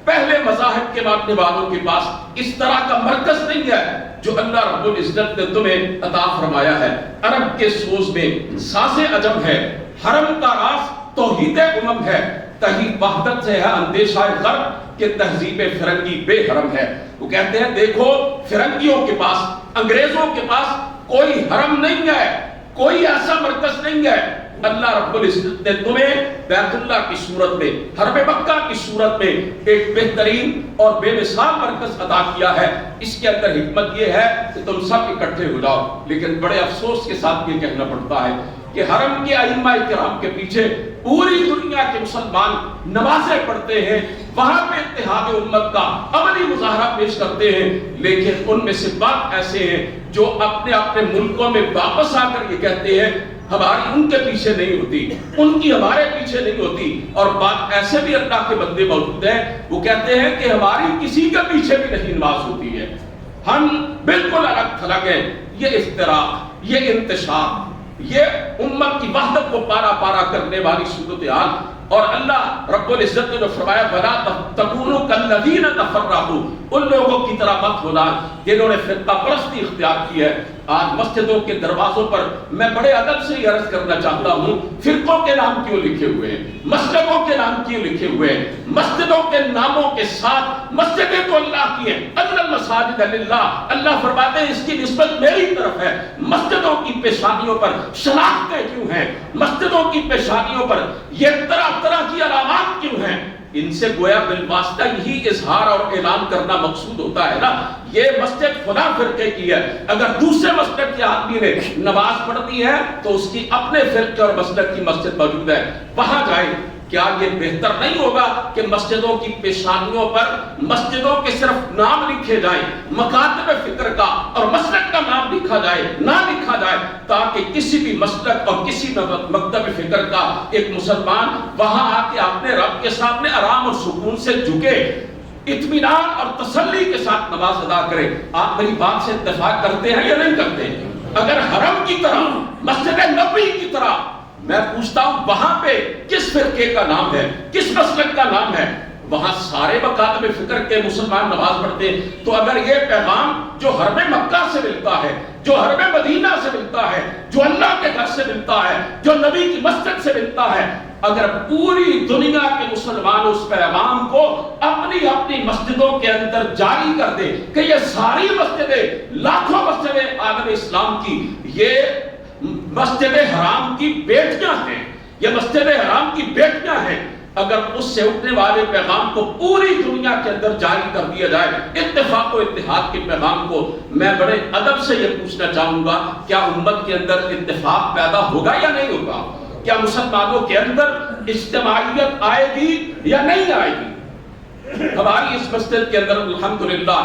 پہلے مذاہب کے ماننے والوں کے پاس اس طرح کا مرکز نہیں ہے جو اللہ رب العزت نے تمہیں عطا فرمایا ہے۔ عرب کے سوز میں ساز عجم ہے، حرم کا راز توحید امم ہے، تہی وحدت سے ہے اندیشہ غرب کہ تہذیب فرنگی بے حرم ہے۔ وہ کہتے ہیں دیکھو فرنگیوں کے پاس، انگریزوں کے پاس کوئی حرم نہیں ہے، کوئی ایسا مرکز نہیں ہے، اللہ رب العزت نے تمہیں بیت اللہ کی صورت میں، حرم مکہ کی صورت میں ایک بہترین اور بے مثال مرکز عطا کیا ہے۔ اس کے اندر حکمت یہ ہے کہ تم سب اکٹھے ہو جاؤ، لیکن بڑے افسوس کے ساتھ یہ کہنا پڑتا ہے کہ حرم کے ائمہ کرام کے پیچھے پوری دنیا کے مسلمان نمازیں پڑھتے ہیں، وہاں پہ اتحاد امت کا عملی مظاہرہ پیش کرتے ہیں، لیکن ان میں سے بعض ایسے ہیں جو اپنے اپنے ملکوں میں واپس آ کر یہ کہتے ہیں ہماری ان کے پیچھے نہیں ہوتی، ان کی ہمارے پیچھے نہیں ہوتی، اور بعض ایسے بھی اللہ کے بندے موجود ہیں وہ کہتے ہیں کہ ہماری کسی کے پیچھے بھی نہیں نماز ہوتی ہے، ہم بالکل الگ تھلگ ہیں۔ یہ افتراق، یہ انتشار، یہ امت کی وحدت کو پارا پارا کرنے والی صورتحال، اور اللہ رب العزت نے جو فرمایا وَلَا تَكُونُوا كَالَّذِينَ تَفَرَّقُوا، ان لوگوں کی طرح مت ہونا جنہوں نے فرقہ پرستی اختیار کی ہے۔ آج مسجدوں کے دروازوں پر میں بڑے ادب سے یہ عرض کرنا چاہتا ہوں، فرقوں کے نام کیوں لکھے ہوئے ہیں، مسجدوں کے نام کیوں لکھے ہوئے ہیں؟ مسجدوں کے ناموں کے ساتھ مسجدیں تو اللہ کی ہیں، ان المساجد للہ، اللہ فرماتے ہیں اس کی نسبت میری طرف ہے۔ مسجدوں کی پیشانیوں پر شناختیں کیوں ہیں؟ مسجدوں کی پیشانیوں پر یہ طرح طرح کی علامات کیوں ہیں؟ ان سے گویا بالواسطہ یہی اظہار اور اعلان کرنا مقصود ہوتا ہے نا، یہ مسجد فلاں فرقے کی ہے، اگر دوسرے مسلک کے آدمی نے نماز پڑھنی ہے تو اس کی اپنے فرقے اور مسلک کی مسجد موجود ہے، وہاں جائے۔ کیا یہ بہتر نہیں ہوگا کہ مسجدوں کی پیشانیوں پر مسجدوں کے صرف نام لکھے جائیں، مکاتب فکر کا اور مسلک کا نام لکھا جائے، نہ لکھا جائے، تاکہ کسی بھی مسلک اور کسی مکتب فکر کا ایک مسلمان وہاں آ کے اپنے رب کے سامنے آرام اور سکون سے جھکے، اطمینان اور تسلی کے ساتھ نماز ادا کرے۔ آپ میری بات سے اتفاق کرتے ہیں یا نہیں کرتے؟ اگر حرم کی طرح، مسجد نبوی کی طرح، میں پوچھتا ہوں وہاں پہ کس فرقے کا نام ہے، کس مسلک کا نام ہے؟ وہاں سارے مکاتب فکر کے مسلمان نماز پڑھتے ہیں۔ تو اگر یہ پیغام جو حرم مکہ سے ملتا ہے، جو حرم مدینہ سے ملتا ہے، جو اللہ کے گھر سے ملتا ہے، جو نبی کی مسجد سے ملتا ہے، اگر پوری دنیا کے مسلمان اس پیغام کو اپنی اپنی مسجدوں کے اندر جاری کر دے کہ یہ ساری مسجدیں، لاکھوں مسجدیں عالم اسلام کی، یہ مسجد حرام کی بیٹیاں ہیں، یہ مسجد حرام کی بیٹیاں ہیں، اگر اس سے اٹھنے والے پیغام کو پوری دنیا کے اندر جاری کر دیا جائے، اتفاق و اتحاد کے پیغام کو، میں بڑے ادب سے یہ پوچھنا چاہوں گا، کیا امت کے اندر اتفاق پیدا ہوگا یا نہیں ہوگا؟ کیا مسلمانوں کے اندر اجتماعیت آئے گی یا نہیں آئے گی؟ ہماری اس مسجد کے اندر الحمدللہ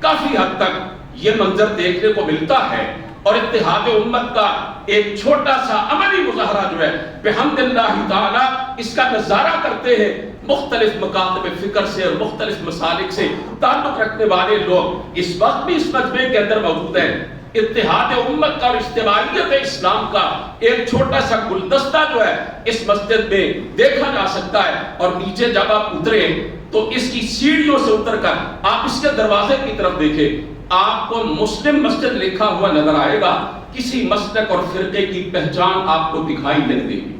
کافی حد تک یہ منظر دیکھنے کو ملتا ہے، اور اتحاد امت کا ایک چھوٹا سا عملی مظاہرہ جو ہے بحمد اللہ تعالی اس کا نظارہ کرتے ہیں۔ مختلف مکاتب فکر سے اور مختلف مسالک سے تعلق رکھنے والے لوگ اس وقت بھی اس مجمع کے اندر موجود ہیں۔ اتحاد امت کا اور اجتماعیت اسلام کا ایک چھوٹا سا گلدستہ جو ہے اس مسجد میں دیکھا جا سکتا ہے، اور نیچے جب آپ اترے تو اس کی سیڑھیوں سے اتر کر آپ اس کے دروازے کی طرف دیکھیں، آپ کو مسلم مسجد لکھا ہوا نظر آئے گا، کسی مسلک اور فرقے کی پہچان آپ کو دکھائی نہیں دے گی۔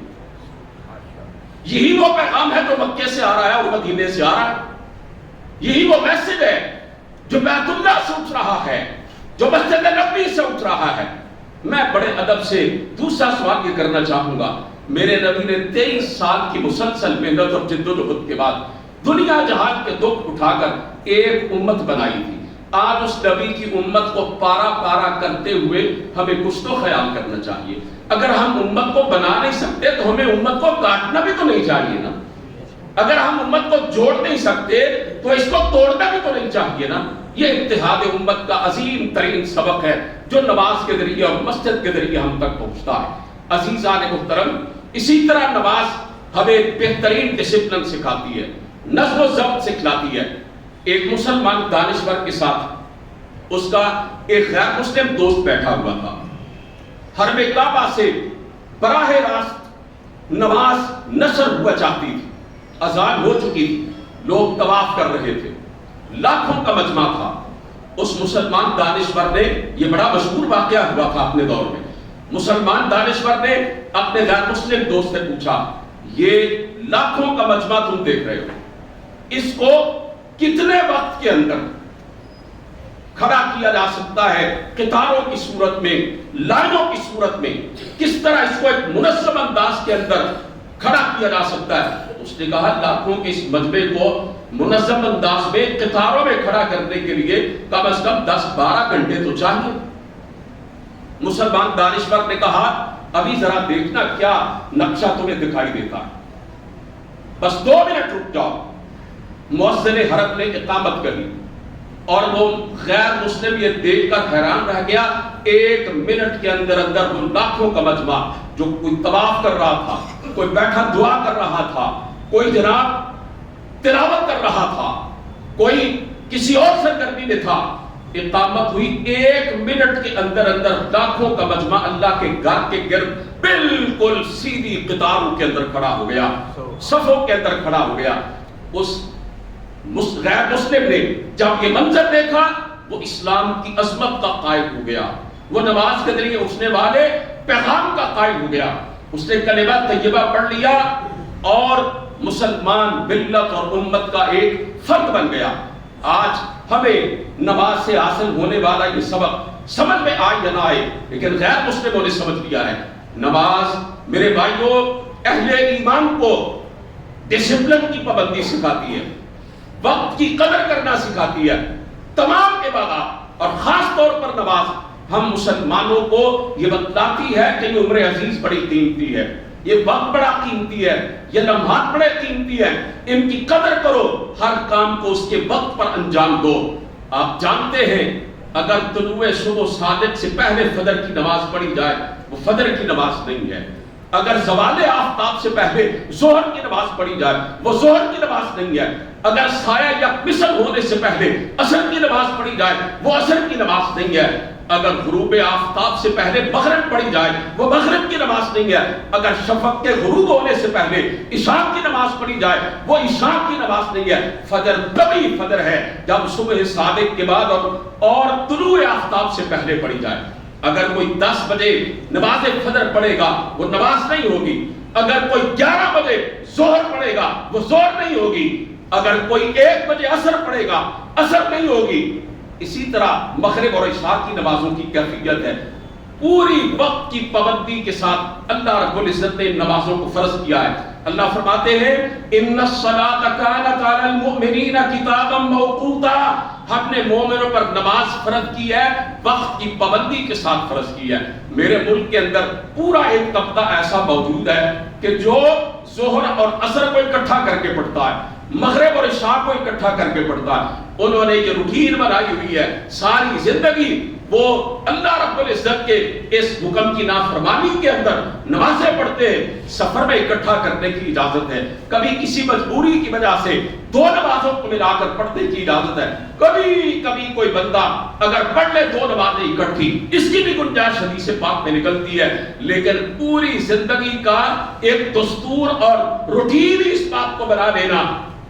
یہی وہ پیغام ہے جو مکے سے آ رہا ہے اور مدینے سے آ رہا ہے، یہی وہ میسج ہے جو بیت اللہ سے اٹھ رہا ہے، جو مسجد نبوی سے اٹھ رہا ہے۔ میں بڑے ادب سے دوسرا سوال یہ کرنا چاہوں گا، میرے نبی نے 23 سال کی مسلسل محنت اور جدوجہد کے بعد دنیا جہان کے دکھ اٹھا کر ایک امت بنائی تھی۔ آج اس نبی کی امت کو پارا پارا کرتے ہوئے ہمیں کچھ تو خیال کرنا چاہیے۔ اگر ہم امت کو بنا نہیں سکتے تو ہمیں امت کو کاٹنا بھی تو نہیں چاہیے نا۔ اگر ہم امت کو جوڑ نہیں سکتے تو اس کو توڑنا بھی تو نہیں چاہیے نا۔ یہ اتحاد امت کا عظیم ترین سبق ہے جو نماز کے ذریعے اور مسجد کے ذریعے ہم تک پہنچتا ہے۔ عزیزان محترم، اسی طرح نماز ہمیں بہترین ڈسپلن سکھاتی ہے، نظم و ضبط سکھلاتی ہے۔ ایک مسلمان دانشور کے ساتھ اس کا ایک غیر مسلم دوست بیٹھا ہوا تھا۔ حرم کعبہ سے براہ راست نماز نشر ہوا چاہتی تھی، اذان ہو چکی تھی، لوگ طواف کر رہے تھے، لاکھوں کا مجمع تھا۔ اس مسلمان دانشور نے، یہ بڑا مشہور واقعہ ہوا تھا اپنے دور میں، مسلمان دانشور نے اپنے غیر مسلم دوست سے پوچھا، یہ لاکھوں کا مجمع تم دیکھ رہے ہو، اس کو کتنے وقت کے اندر کھڑا کیا جا سکتا ہے؟ قطاروں کی صورت میں، لائنوں کی صورت میں، کس طرح اس کو ایک منظم انداز کے اندر کھڑا کیا جا سکتا ہے؟ اس نے کہا لاکھوں کے اس مجمع کو منظم انداز میں قطاروں میں کھڑا کرنے کے لیے کم از کم 10-12 گھنٹے تو چاہیے۔ مسلمان دانشور نے کہا ابھی ذرا دیکھنا کیا نقشہ تمہیں دکھائی دیتا ہے، بس 2 منٹ رک جاؤ۔ مؤذن حرم نے اقامت کری اور وہ غیر مسلم یہ دیکھ کر حیران رہ گیا، 1 منٹ کے اندر اندر وہ لاکھوں کا مجمع، جو کوئی طواف کر رہا تھا، کوئی بیٹھا دعا کر رہا تھا، کوئی جناب تلاوت کر رہا تھا، کوئی کسی اور سرگرمی میں تھا، اقامت ہوئی 1 منٹ کے اندر اندر لاکھوں کا مجمع اللہ کے گھر کے گرد بالکل سیدھی قطاروں کے اندر کھڑا ہو گیا، صفوں کے اندر کھڑا ہو گیا۔ اس غیر مسلم نے جب یہ منظر دیکھا وہ اسلام کی عظمت کا قائل ہو گیا، وہ نماز کے ذریعے اٹھنے والے پیغام کا قائل ہو گیا، اس نے کلمہ طیبہ پڑھ لیا اور مسلمان ملت اور امت کا ایک فرد بن گیا۔ آج ہمیں نماز سے حاصل ہونے والا یہ سبق سمجھ میں آئے یا نہ آئے، لیکن غیر مسلموں نے سمجھ لیا ہے۔ نماز میرے بھائیوں اہل ایمان کو ڈسپلن کی پابندی سکھاتی ہے، وقت کی قدر کرنا سکھاتی ہے۔ تمام عبادات اور خاص طور پر نماز ہم مسلمانوں کو یہ بتلاتی ہے کہ یہ عمر عزیز بڑی قیمتی ہے، یہ وقت بڑا قیمتی ہے، یہ لمحات بڑے قیمتی ہے، ان کی قدر کرو، ہر کام کو اس کے وقت پر انجام دو۔ آپ جانتے ہیں اگر طلوع صبح صادق سے پہلے فجر کی نماز پڑھی جائے وہ فجر کی نماز نہیں ہے، اگر زوال آفتاب سے پہلے ظہر کی نماز پڑھی جائے وہ ظہر کی نماز نہیں ہے، اگر سایہ یا مثل ہونے سے پہلے عصر کی نماز پڑھی جائے وہ عصر کی نماز نہیں ہے، اگر غروب آفتاب سے پہلے مغرب پڑھی جائے وہ مغرب کی نماز نہیں ہے، اگر شفق کے غروب ہونے سے پہلے عشاء کی نماز پڑھی جائے وہ عشاء کی نماز نہیں ہے۔ فجر تبھی فجر ہے جب صبح صادق کے بعد اور طلوع آفتاب سے پہلے پڑھی جائے۔ اگر کوئی 10 بجے نماز فجر پڑھے گا وہ نماز نہیں ہوگی، اگر کوئی 11 بجے ظہر پڑھے گا وہ ظہر نہیں ہوگی، اگر کوئی 1 بجے عصر پڑھے گا عصر نہیں ہوگی۔ اسی طرح مغرب اور عشاء کی نمازوں کی کیفیت ہے، پوری وقت کی پابندی کے ساتھ اللہ رب العزت نے نمازوں کو فرض کیا ہے۔ اللہ فرماتے ہیں ان الصلاۃ کانت علی المؤمنین کتابا موقوتا، ہم نے مومنوں پر نماز فرض کی ہے، وقت کی پابندی کے ساتھ فرض کی ہے۔ میرے ملک کے اندر پورا ایک طبقہ ایسا موجود ہے کہ جو ظہر اور عصر کو اکٹھا کر کے پڑھتا ہے، مغرب اور عشاء کو اکٹھا کر کے پڑھتا ہے۔ انہوں نے یہ روٹین بنائی ہوئی ہے، ساری زندگی وہ اللہ رب العزت کے اس حکم کی نافرمانی کے اندر نمازیں پڑھتے ہیں۔ سفر میں اکٹھا کرنے کی اجازت ہے، کبھی کسی مجبوری کی وجہ سے 2 نمازوں کو ملا کر پڑھنے کی اجازت ہے، کبھی کبھی کوئی بندہ اگر پڑھ لے 2 نمازیں اکٹھی اس کی بھی گنجائش حدیث پاک میں نکلتی ہے، لیکن پوری زندگی کا ایک دستور اور روٹین اس بات کو بنا لینا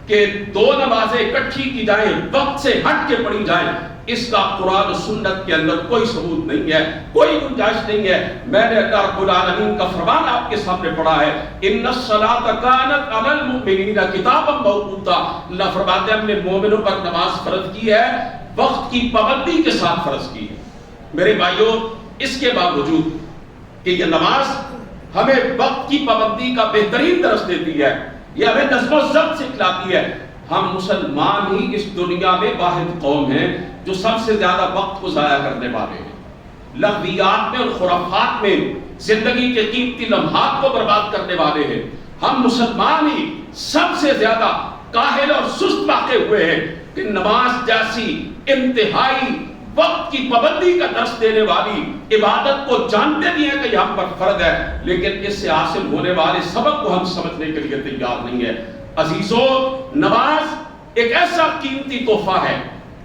کہ 2 نمازیں اکٹھی کی جائیں، وقت سے ہٹ کے پڑھی جائیں، اس کا قرآن و سنت کے اندر کوئی ثبوت نہیں ہے، کوئی گنجائش نہیں ہے۔ میں نے اللہ رب العالمین کا فرمان آپ کے سامنے پڑھا ہے، ان الصلاۃ کانت علی المؤمنین کتابا موقوتا، اللہ فرماتے ہیں ہم نے مومنوں پر نماز فرض کی ہے، وقت کی پابندی کے ساتھ فرض کی ہے۔ میرے بھائیوں، اس کے باوجود کہ یہ نماز ہمیں وقت کی پابندی کا بہترین درس دیتی ہے، یہ ہمیں نظم و ضبط سکھلاتی ہے، ہم مسلمان ہی اس دنیا میں واحد قوم ہیں جو سب سے زیادہ وقت کو ضائع کرنے والے ہیں، لغویات میں اور خرافات میں زندگی کے قیمتی لمحات کو برباد کرنے والے ہیں۔ ہم مسلمان ہی سب سے زیادہ کاہل اور سست واقع ہوئے ہیں کہ نماز جیسی انتہائی وقت کی پابندی کا درس دینے والی عبادت کو جانتے بھی ہیں کہ ہم پر فرض ہے، لیکن اس سے حاصل ہونے والے سبق کو ہم سمجھنے کے لیے تیار نہیں ہے۔ عزیزو، نماز ایک ایسا قیمتی تحفہ ہے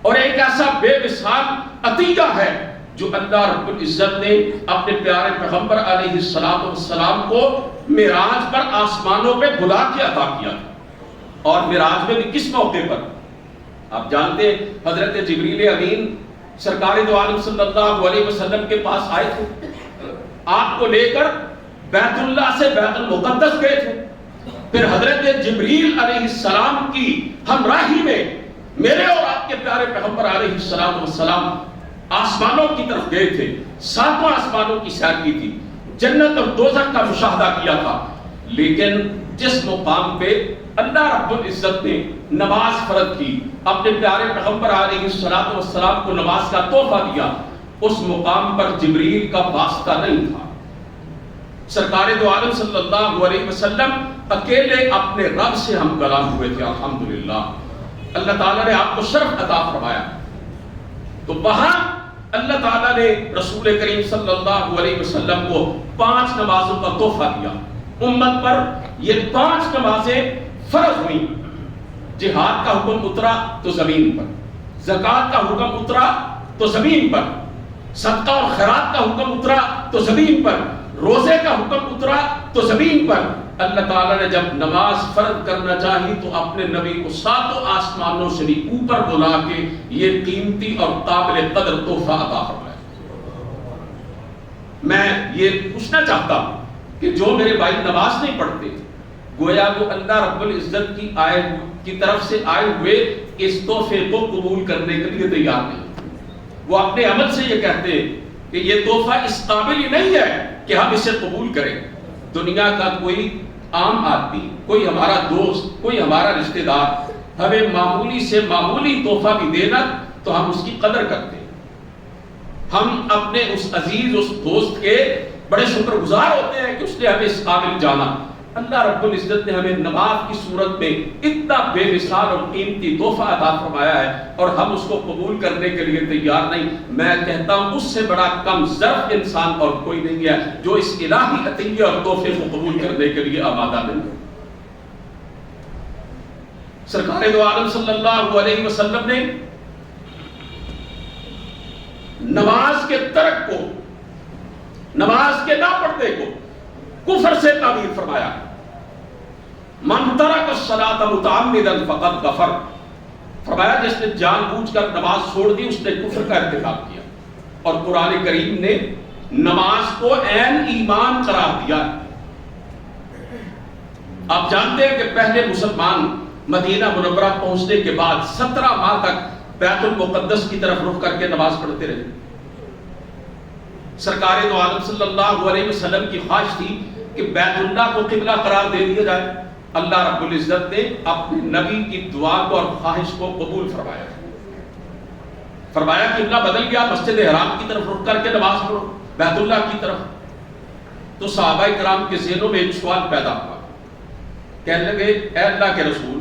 اور ایک ایسا بے مثال عطیہ ہے جو اللہ رب العزت نے اپنے پیارے پیغمبر علیہ السلام کو معراج پر آسمانوں پہ بلا کے عطا کیا تھا۔ اور معراج میں بھی کس موقع پر؟ آپ جانتے ہیں حضرت جبریل امین سرکار دو عالم صلی اللہ علیہ وسلم کے پاس آئے تھے، آپ کو لے کر بیت اللہ سے بیت المقدس گئے تھے، پھر حضرت جبریل علیہ السلام کی ہمراہی میں میرے اور آپ کے پیارے پیغمبر علیہ السلام آسمانوں کی طرف گئے تھے، 7 آسمانوں کی سیر کی تھی، جنت اور دوزخ کا مشاہدہ کیا تھا۔ لیکن جس مقام پہ اللہ رب العزت نے نماز فرض کی، اپنے پیارے پیغمبر علیہ السلام کو نماز کا تحفہ دیا، اس مقام پر جبریل کا واسطہ نہیں تھا۔ سرکار دو عالم صلی اللہ علیہ وسلم اکیلے اپنے رب سے ہم کلام ہوئے تھے۔ الحمدللہ اللہ تعالیٰ نے آپ کو شرف عطا فرمایا، تو وہاں اللہ تعالیٰ نے رسول کریم صلی اللہ علیہ وسلم کو 5 نمازوں کا تحفہ دیا۔ امت پر یہ 5 نمازیں فرض ہوئیں۔ جہاد کا حکم اترا تو زمین پر، زکوٰۃ کا حکم اترا تو زمین پر، صدقہ اور خیرات کا حکم اترا تو زمین پر، روزے کا حکم اترا تو زمین پر۔ اللہ تعالیٰ نے جب نماز فرض کرنا چاہی تو اپنے نبی کو 7 آسمانوں سے بھی اوپر بلا کے یہ قیمتی اور قابل قدر تحفہ عطا فرمایا۔ میں یہ پوچھنا چاہتا ہوں کہ جو میرے بھائی نماز نہیں پڑھتے، گویا وہ اللہ رب العزت کی طرف سے آئے ہوئے اس تحفے کو قبول کرنے کے لیے تیار نہیں، وہ اپنے عمل سے یہ کہتے ہیں کہ یہ تحفہ اس قابل ہی نہیں ہے کہ ہم اسے قبول کریں۔ دنیا کا کوئی عام آدمی، کوئی ہمارا دوست، کوئی ہمارا رشتہ دار ہمیں معمولی سے معمولی تحفہ بھی دینا تو ہم اس کی قدر کرتے ہیں. ہم اپنے اس عزیز، اس دوست کے بڑے شکر گزار ہوتے ہیں کہ اس نے ہمیں اس قابل جانا. اللہ رب العزت نے ہمیں نماز کی صورت میں اتنا بے مثال اور قیمتی تحفہ عطا فرمایا ہے اور ہم اس کو قبول کرنے کے لیے تیار نہیں. میں کہتا ہوں اس سے بڑا کم ظرف انسان اور کوئی نہیں ہے جو اس الہی عطیہ اور تحفے کو قبول کرنے کے لیے آمادہ نہیں. سرکار دو عالم صلی اللہ علیہ وسلم نے نماز کے ترک کو، نماز کے نہ پڑھنے کو کفر سے تعبیر فرمایا. من ترک الصلاۃ متعمدا فقد کفر. فرمایا جس نے جان بوجھ کر نماز چھوڑ دی اس نے کفر کا ارتکاب کیا. اور قرآن کریم نے نماز کو عین ایمان قرار دیا. آپ جانتے ہیں کہ پہلے مسلمان مدینہ منورہ پہنچنے کے بعد 17 ماہ تک بیت المقدس کی طرف رخ کر کے نماز پڑھتے رہے. سرکار دو عالم صلی اللہ علیہ وسلم کی خواہش تھی کہ بیت اللہ کو قبلہ قرار دے دیا جائے. اللہ رب العزت نے اپنے نبی کی دعا کو اور خواہش کو قبول فرمایا. فرمایا قبلہ بدل گیا، مسجد حرام کی طرف رخ کر کے نماز پڑھو، بیت اللہ کی طرف. تو صحابہ کرام کے ذہنوں میں ایک سوال پیدا ہوا. کہنے لگے اے اللہ کے رسول،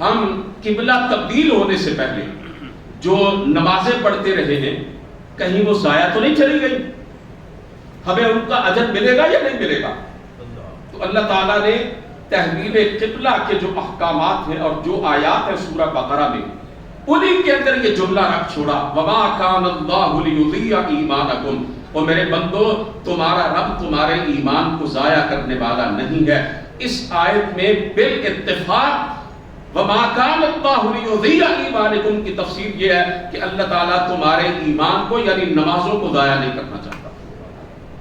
ہم قبلہ تبدیل ہونے سے پہلے جو نمازیں پڑھتے رہے ہیں کہیں وہ ضائع تو نہیں چلی گئی؟ ہمیں ان کا اجر ملے گا یا نہیں ملے گا؟ تو اللہ تعالیٰ نے تحویل قبلہ کے جو احکامات ہیں اور جو آیات ہیں سورہ بقرہ میں، انہی کے اندر یہ جملہ رکھ چھوڑا وَمَا كَانَ اللَّهُ لِيُضِيعَ إِيمَانَكُمْ. اور میرے بندو تمہارا رب تمہارے ایمان کو ضائع کرنے والا نہیں ہے. اس آیت میں بالاتفاق وَمَا كَانَ اللَّهُ لِيُضِيعَ إِيمَانَكُمْ کی تفسیر یہ ہے کہ اللہ تعالیٰ تمہارے ایمان کو یعنی نمازوں کو ضائع نہیں کرنا چاہتا.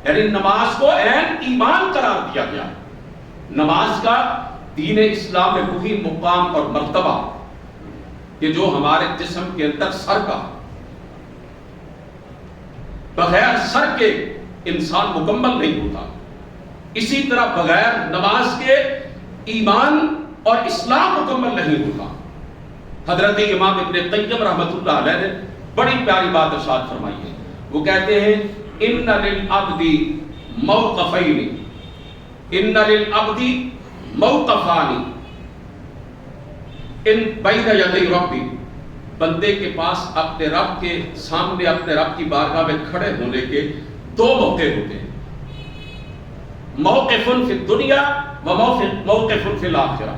یعنی نماز کو عین ایمان قرار دیا گیا. نماز کا دین اسلام میں وہی مقام اور مرتبہ کہ جو ہمارے جسم کے اندر سر کا، بغیر سر کے انسان مکمل نہیں ہوتا. اسی طرح بغیر نماز کے ایمان اور اسلام مکمل نہیں ہوتا. حضرت امام ابن قیم رحمۃ اللہ علیہ نے بڑی پیاری بات ارشاد فرمائی ہے. وہ کہتے ہیں ان للعبد موقفین، ان للعبد موقفان ان بین یدی ربی. بندے کے پاس اپنے رب کے سامنے اپنے رب کی بارگاہ میں کھڑے ہونے کے دو موقع ہوتے ہیں. موقف فی الدنیا و موقف فی الاخرہ.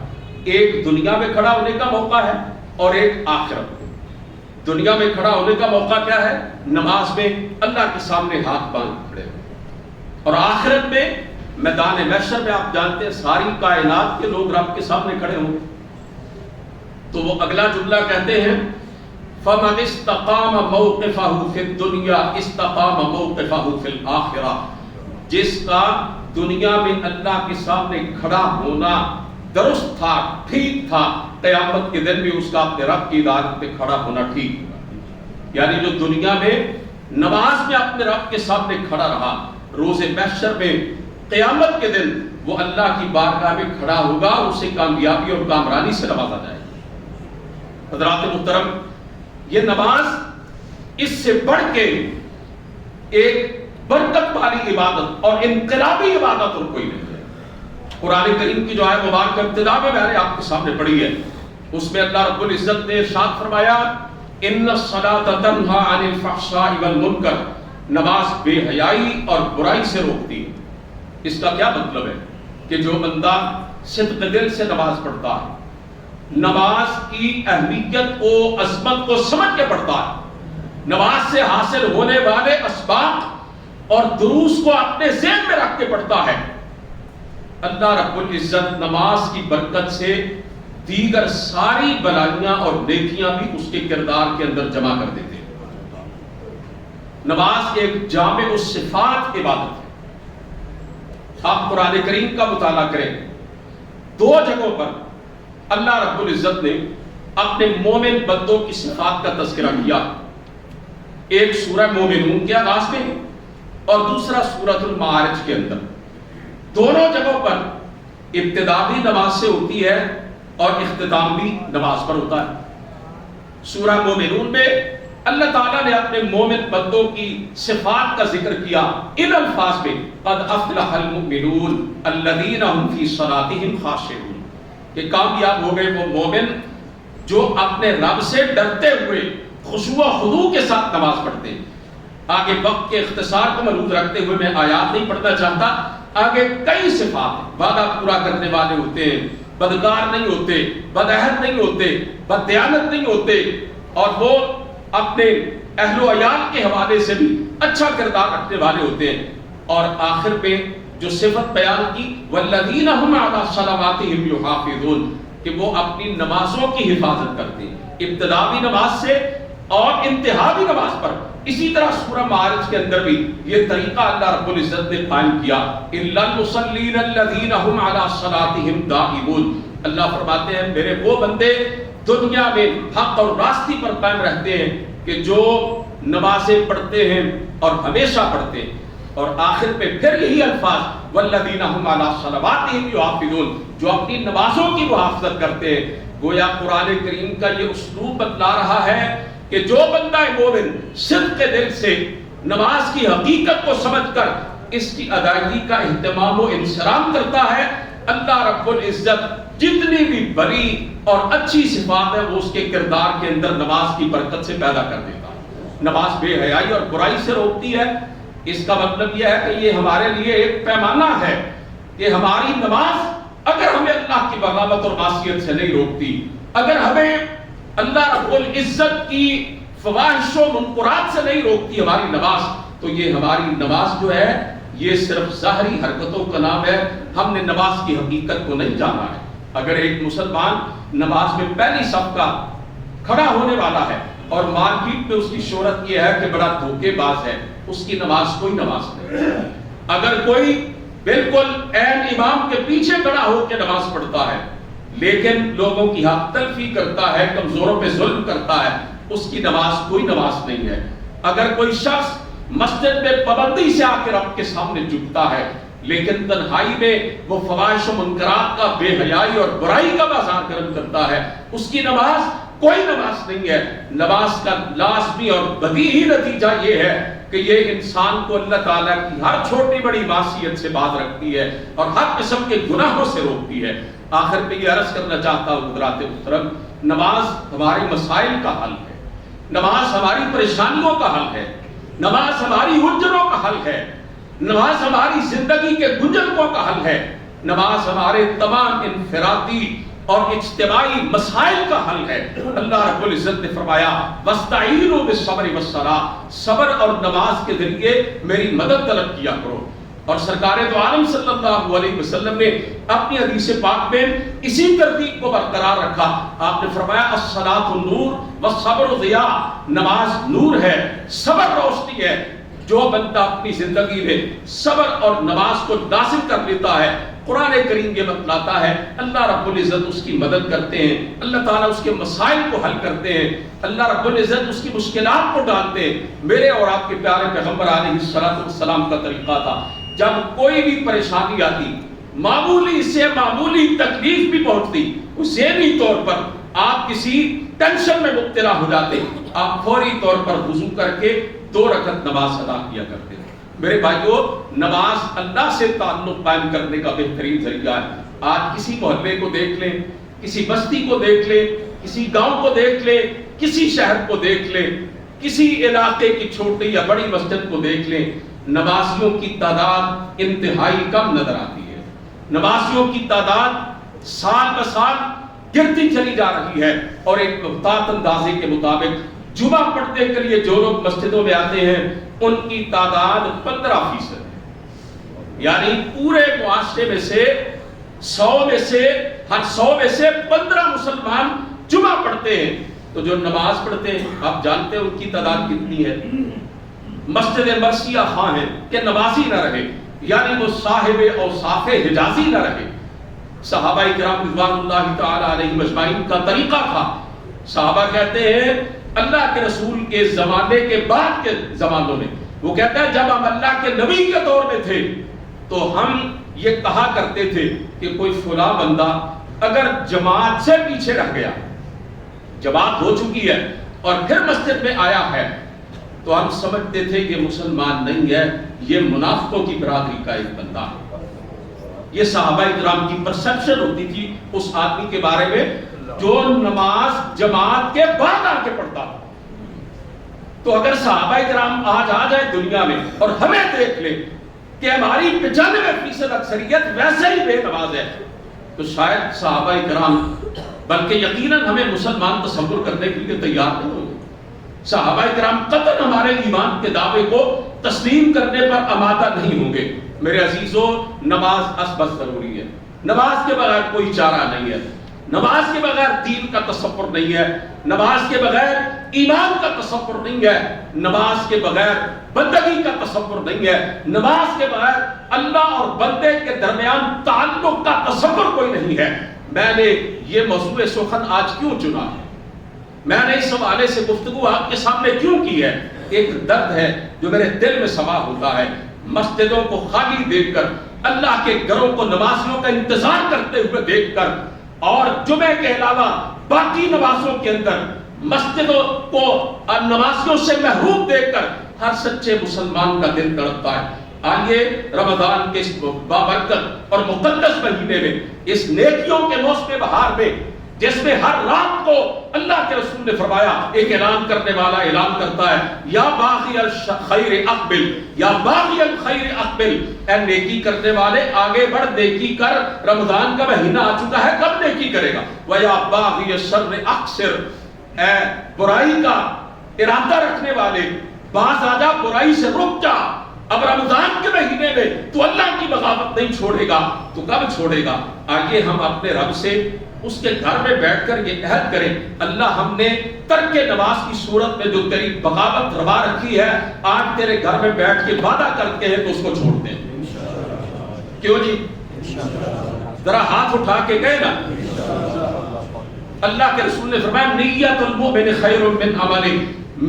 ایک دنیا میں کھڑا ہونے کا موقع ہے اور ایک آخرت میں. دنیا میں کھڑا ہونے کا موقع کیا ہے؟ نماز میں اللہ کے سامنے ہاتھ باندھ کھڑے ہو. اور آخرت میں میدان محشر میں آپ جانتے ہیں ساری کائنات کے لوگ رب کے سامنے کھڑے ہوں گے. تو وہ اگلا جملہ کہتے ہیں فَمَنِ اسْتَقَامَ مَوْقِفَهُ فِي الدُّنْيَا اسْتَقَامَ مَوْقِفَهُ فِي الْآخِرَةِ. جس کا دنیا میں اللہ کے سامنے کھڑا ہونا درست تھا، ٹھیک تھا، قیامت کے دن بھی اس کا اپنے رب کی عدالت پہ کھڑا ہونا ٹھیک ہوگا. یعنی جو دنیا میں نماز میں اپنے رب کے سامنے کھڑا رہا، روز محشر میں قیامت کے دن وہ اللہ کی بارگاہ میں کھڑا ہوگا، اسے کامیابی اور کامرانی سے نوازا جائے گا. حضرات محترم، یہ نماز اس سے بڑھ کے ایک برکت والی عبادت اور انقلابی عبادت اور کوئی نہیں ہے. قرآن کریم کی جو آیت مبارکہ ابتدا میں نے آپ کے سامنے پڑھی ہے، اس میں اللہ رب العزت نے ارشاد فرمایا ان الصلاۃ تنہی عن الفحشاء والمنکر. نماز بے حیائی اور برائی سے روکتی ہے. اس کا کیا مطلب ہے کہ جو بندہ صدق دل سے نماز پڑھتا ہے، نماز کی اہمیت کو، عظمت کو سمجھ کے پڑھتا ہے، نماز سے حاصل ہونے والے اسباق اور دروس کو اپنے ذہن میں رکھ کے پڑھتا ہے، اللہ رب العزت نماز کی برکت سے دیگر ساری بلائیاں اور نیکیاں بھی اس کے کردار کے اندر جمع کر دیتے ہیں. نماز ایک جامع الصفات عبادت ہے. آپ قرآن کریم کا مطالعہ کریں، دو جگہوں پر اللہ رب العزت نے اپنے مومن بندوں کی صفات کا تذکرہ کیا. ایک سورہ مومنون کے آغاز میں اور دوسرا سورۃ المعارج کے اندر. دونوں جگہوں پر ابتدا بھی نماز سے ہوتی ہے اور اختتام بھی نماز پر ہوتا ہے۔ سورہ مومنون میں اللہ تعالیٰ نے اپنے مومن بندوں کی صفات کا ذکر کیا ان الفاظ میں، قد افلح المؤمنون الذین هم فی صلاتهم خاشعون، کہ کامیاب ہو گئے وہ مومن جو اپنے رب سے ڈرتے ہوئے خشوع و خضوع کے ساتھ نماز پڑھتے ہیں۔ آگے وقت کے اختصار کو ملحوظ رکھتے ہوئے میں آیات نہیں پڑھنا چاہتا، آگے کئی صفات ہیں۔ وعدہ پورا کرنے والے ہوتے ہیں، بدکار نہیں ہوتے، بدعہد نہیں ہوتے، بددیانت نہیں ہوتے، اور وہ اپنے اہل و عیال کے حوالے سے بھی اچھا کردار رکھنے والے ہوتے ہیں۔ اور آخر پہ جو صفت بیان کی والذین هم علی صلواتهم یحافظون، کہ وہ اپنی نمازوں کی حفاظت کرتے ہیں، ابتدا بھی نماز سے اور انتہا بھی نماز پر۔ اسی طرح سورہ معارج کے اندر بھی یہ طریقہ اللہ رب العزت نے قائم کیا، الا المصلین الذین هم علی صلاتهم دائمون۔ اللہ فرماتے ہیں میرے وہ بندے دنیا میں حق اور راستی پر قائم رہتے ہیں کہ جو نمازیں پڑھتے ہیں اور ہمیشہ پڑھتے ہیں۔ اور آخر پہ پھر یہی الفاظ والذین هم علی صلواتهم یحافظون، جو اپنی نمازوں کی محافظت کرتے ہیں۔ گویا قرآن کریم کا یہ اسلوب بتلا رہا ہے کہ جو بندہ مومن صدق دل سے نماز کی حقیقت کو سمجھ کر اس کی ادائیگی کا اہتمام و انصرام کرتا ہے، اللہ رب العزت جتنی بھی بڑی اور اچھی صفات ہے وہ اس کے کردار کے اندر نماز کی برکت سے پیدا کر دیتا ہے۔ نماز بے حیائی اور برائی سے روکتی ہے۔ اس کا مطلب یہ ہے کہ یہ ہمارے لیے ایک پیمانہ ہے کہ ہماری نماز اگر ہمیں اللہ کی بغاوت اور معصیت سے نہیں روکتی، اگر ہمیں اللہ رب العزت کی فواحش و منکرات سے نہیں روکتی ہماری نماز، تو یہ ہماری نماز جو ہے یہ صرف ظاہری حرکتوں کا نام ہے، ہم نے نماز کی حقیقت کو نہیں جانا ہے۔ اگر ایک مسلمان نماز میں پہلی صف کا کھڑا ہونے والا ہے اور مارکیٹ میں اس کی شہرت یہ ہے کہ بڑا دھوکے باز ہے، اس کی نماز کوئی نماز نہیں۔ اگر کوئی بالکل عین امام کے پیچھے کھڑا ہو کے نماز پڑھتا ہے لیکن لوگوں کی حق تلفی کرتا ہے، کمزوروں پہ ظلم کرتا ہے، اس کی نماز کوئی نماز نہیں ہے۔ اگر کوئی شخص مسجد میں پابندی سے آ کے رب کے سامنے جھکتا ہے لیکن تنہائی میں وہ فواحش و منکرات کا، بے حیائی اور برائی کا بازار گرم کرتا ہے، اس کی نماز کوئی نماز نہیں ہے۔ نماز کا لازمی اور بدیہی نتیجہ یہ ہے کہ یہ انسان کو اللہ تعالیٰ کی ہر چھوٹی بڑی معصیت سے باز رکھتی ہے اور ہر قسم کے گناہوں سے روکتی ہے۔ آخر پہ یہ عرض کرنا چاہتا ہوں حضرات محترم، نماز ہمارے مسائل کا حل ہے، نماز ہماری پریشانیوں کا حل ہے، نماز ہماری الجھنوں کا حل ہے، نماز ہماری زندگی کے گنجلکوں کا حل ہے، نماز ہمارے تمام انفرادی اور اجتماعی مسائل کا حل ہے۔ اللہ رب العزت نے فرمایا وَاسْتَعِينُوا بِالصَّبْرِ وَالصَّلَاةِ، صبر اور نماز کے ذریعے میری مدد طلب کیا کرو۔ اور سرکار دو عالم صلی اللہ علیہ وسلم نے اپنی حدیث پاک میں اسی ترتیب کو برقرار رکھا۔ آپ نے فرمایا الصلاۃ نور والصبر ضیاء، نماز نور ہے، صبر روشنی ہے۔ جو بندہ اپنی زندگی میں صبر اور نماز کو لازم کر لیتا ہے، قرآن کریم یہ بتلاتا ہے اللہ رب العزت اس کی مدد کرتے ہیں، اللہ تعالیٰ اس کے مسائل کو حل کرتے ہیں، اللہ رب العزت اس کی مشکلات کو ڈالتے ہیں۔ میرے اور آپ کے پیارے پیغمبر علیہ السلام کا طریقہ تھا، جب کوئی بھی پریشانی آتی، معمولی سے معمولی تکلیف بھی پہنچتی، ذہنی طور پر آپ کسی ٹینشن میں مبتلا ہو جاتے، آپ فوری طور پر وضو کر کے 2 رکعت نماز ادا کیا کرتے ہیں۔ میرے بھائیوں، نماز اللہ سے تعلق قائم کرنے کا بہترین ذریعہ ہے۔ آج کسی محلے کو دیکھ لیں، کسی بستی کو دیکھ لیں، کسی گاؤں کو دیکھ لیں، کسی شہر کو دیکھ لیں، کسی علاقے کی چھوٹی یا بڑی مسجد کو دیکھ لیں، نمازیوں کی تعداد انتہائی کم نظر آتی ہے۔ نمازیوں کی تعداد سال بہ سال گرتی چلی جا رہی ہے، اور ایک محتاط اندازے کے مطابق جمعہ پڑھنے کے لیے جو لوگ مسجدوں میں آتے ہیں ان کی تعداد 15% ہے۔ یعنی پورے معاشرے میں سے 100 میں سے 15 مسلمان جمعہ پڑھتے ہیں، تو جو نماز پڑھتے ہیں آپ جانتے ہیں ان کی تعداد کتنی ہے؟ مسجد مرثیہ خواہ ہیں کہ نمازی نہ رہے، یعنی وہ صاحب اوصاف حجازی نہ رہے۔ صحابہ کرام رضوان اللہ تعالی علیہم اجمعین کا طریقہ تھا، صحابہ کہتے ہیں اللہ کے رسول کے زمانے کے بعد کے زمانوں میں، وہ کہتا ہے جب ہم اللہ کے نبی کے دور میں تھے تو ہم یہ کہا کرتے تھے کہ کوئی فلاں بندہ اگر جماعت سے پیچھے رہ گیا، جماعت ہو چکی ہے اور پھر مسجد میں آیا ہے، تو ہم سمجھتے تھے کہ مسلمان نہیں ہے، یہ منافقوں کی برادری کا ایک بندہ ہے۔ یہ صحابہ کرام کی پرسپشن ہوتی تھی اس آدمی کے بارے میں جو نماز جماعت کے بعد آ کے پڑھتا تھا۔ تو اگر صحابہ کرام آج آ جائے دنیا میں اور ہمیں دیکھ لیں کہ ہماری 95% اکثریت ویسے ہی بے نماز ہے، تو شاید صحابہ کرام بلکہ یقیناً ہمیں مسلمان تصور کرنے کے لیے تیار نہیں ہوں گے۔ صحابہ کرام قطعاً ہمارے ایمان کے دعوے کو تسلیم کرنے پر آمادہ نہیں ہوں گے۔ میرے عزیزوں، نماز اسبس ضروری ہے، نماز کے بغیر کوئی چارہ نہیں ہے، نماز کے بغیر دین کا تصور نہیں ہے، نماز کے بغیر ایمان کا تصور نہیں ہے، نماز کے بغیر بندگی کا تصور نہیں ہے، نماز کے بغیر اللہ اور بندے کے درمیان تعلق کا تصور کوئی نہیں ہے۔ میں نے یہ موضوع سخن آج کیوں چنا ہے، میں نے اس حوالے سے گفتگو آپ کے سامنے کیوں کی ہے؟ ایک درد ہے جو میرے دل میں سما ہوتا ہے، مسجدوں کو خالی دیکھ کر، اللہ کے گھروں کو نمازیوں کا انتظار کرتے ہوئے دیکھ کر، اور جمعے کے علاوہ باقی نمازوں کے اندر مسجدوں کو نمازیوں سے محروم دیکھ کر ہر سچے مسلمان کا دل تڑپتا ہے۔ آئیے رمضان کے اس بابرکت اور مقدس مہینے میں، اس نیکیوں کے موسم بہار میں، جس میں ہر رات کو اللہ کے رسول نے فرمایا، ایک اعلان کرنے والا اعلان کرتا ہے، یا باغی الخیر اقبل، یا باغی الخیر اقبل، اے نیکی کرنے والے آگے بڑھ، نیکی کر، رمضان کا مہینہ آ چکا ہے، کب نیکی کرے گا؟ وَيَا بَاغِيَ الشَّرِّ اقصر، اے برائی کا ارادہ رکھنے والے باز آ جا، برائی سے رک جا۔ اب رمضان کے مہینے میں تو اللہ کی بغاوت نہیں چھوڑے گا تو کب چھوڑے گا؟ آئیے ہم اپنے رب سے اس کے گھر میں بیٹھ کر یہ عہد کریں، اللہ ہم نے ترک نماز کی صورت میں جو تیری بغاوت روا رکھی ہے، آج تیرے گھر میں بیٹھ کے وعدہ کرتے ہیں تو اس کو چھوڑتے ہیں۔ کیوں جی؟ ذرا ہاتھ اٹھا کے گئے نا۔ اللہ کے رسول نے فرمایا، نیت المؤمن خیر من عملہ،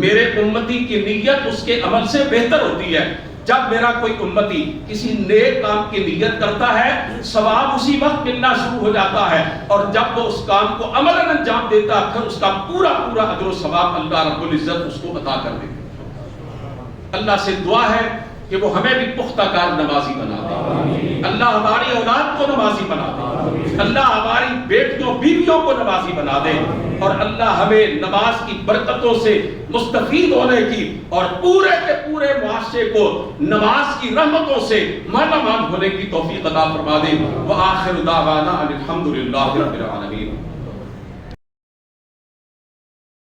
میرے امتی کی نیت اس کے عمل سے بہتر ہوتی ہے۔ جب میرا کوئی امتی کسی نیک کام کی نیت کرتا ہے، ثواب اسی وقت ملنا شروع ہو جاتا ہے، اور جب وہ اس کام کو عملاً انجام دیتا ہے، پھر اس کا پورا اجر و ثواب اللہ رب العزت اس کو عطا کر دیتے ہیں۔ اللہ سے دعا ہے کہ وہ ہمیں بھی پختہ کار نمازی بنا دے، اللہ ہماری اولاد کو نمازی بنا دے، اللہ ہماری بیٹیوں بیویوں کو نمازی بنا دے، اور اللہ ہمیں نماز کی برکتوں سے مستفید ہونے کی اور پورے کے پورے معاشرے کو نماز کی رحمتوں سے مالا مال ہونے کی توفیق عطا فرما دے۔ وآخر دعوانا الحمدللہ رب العالمین۔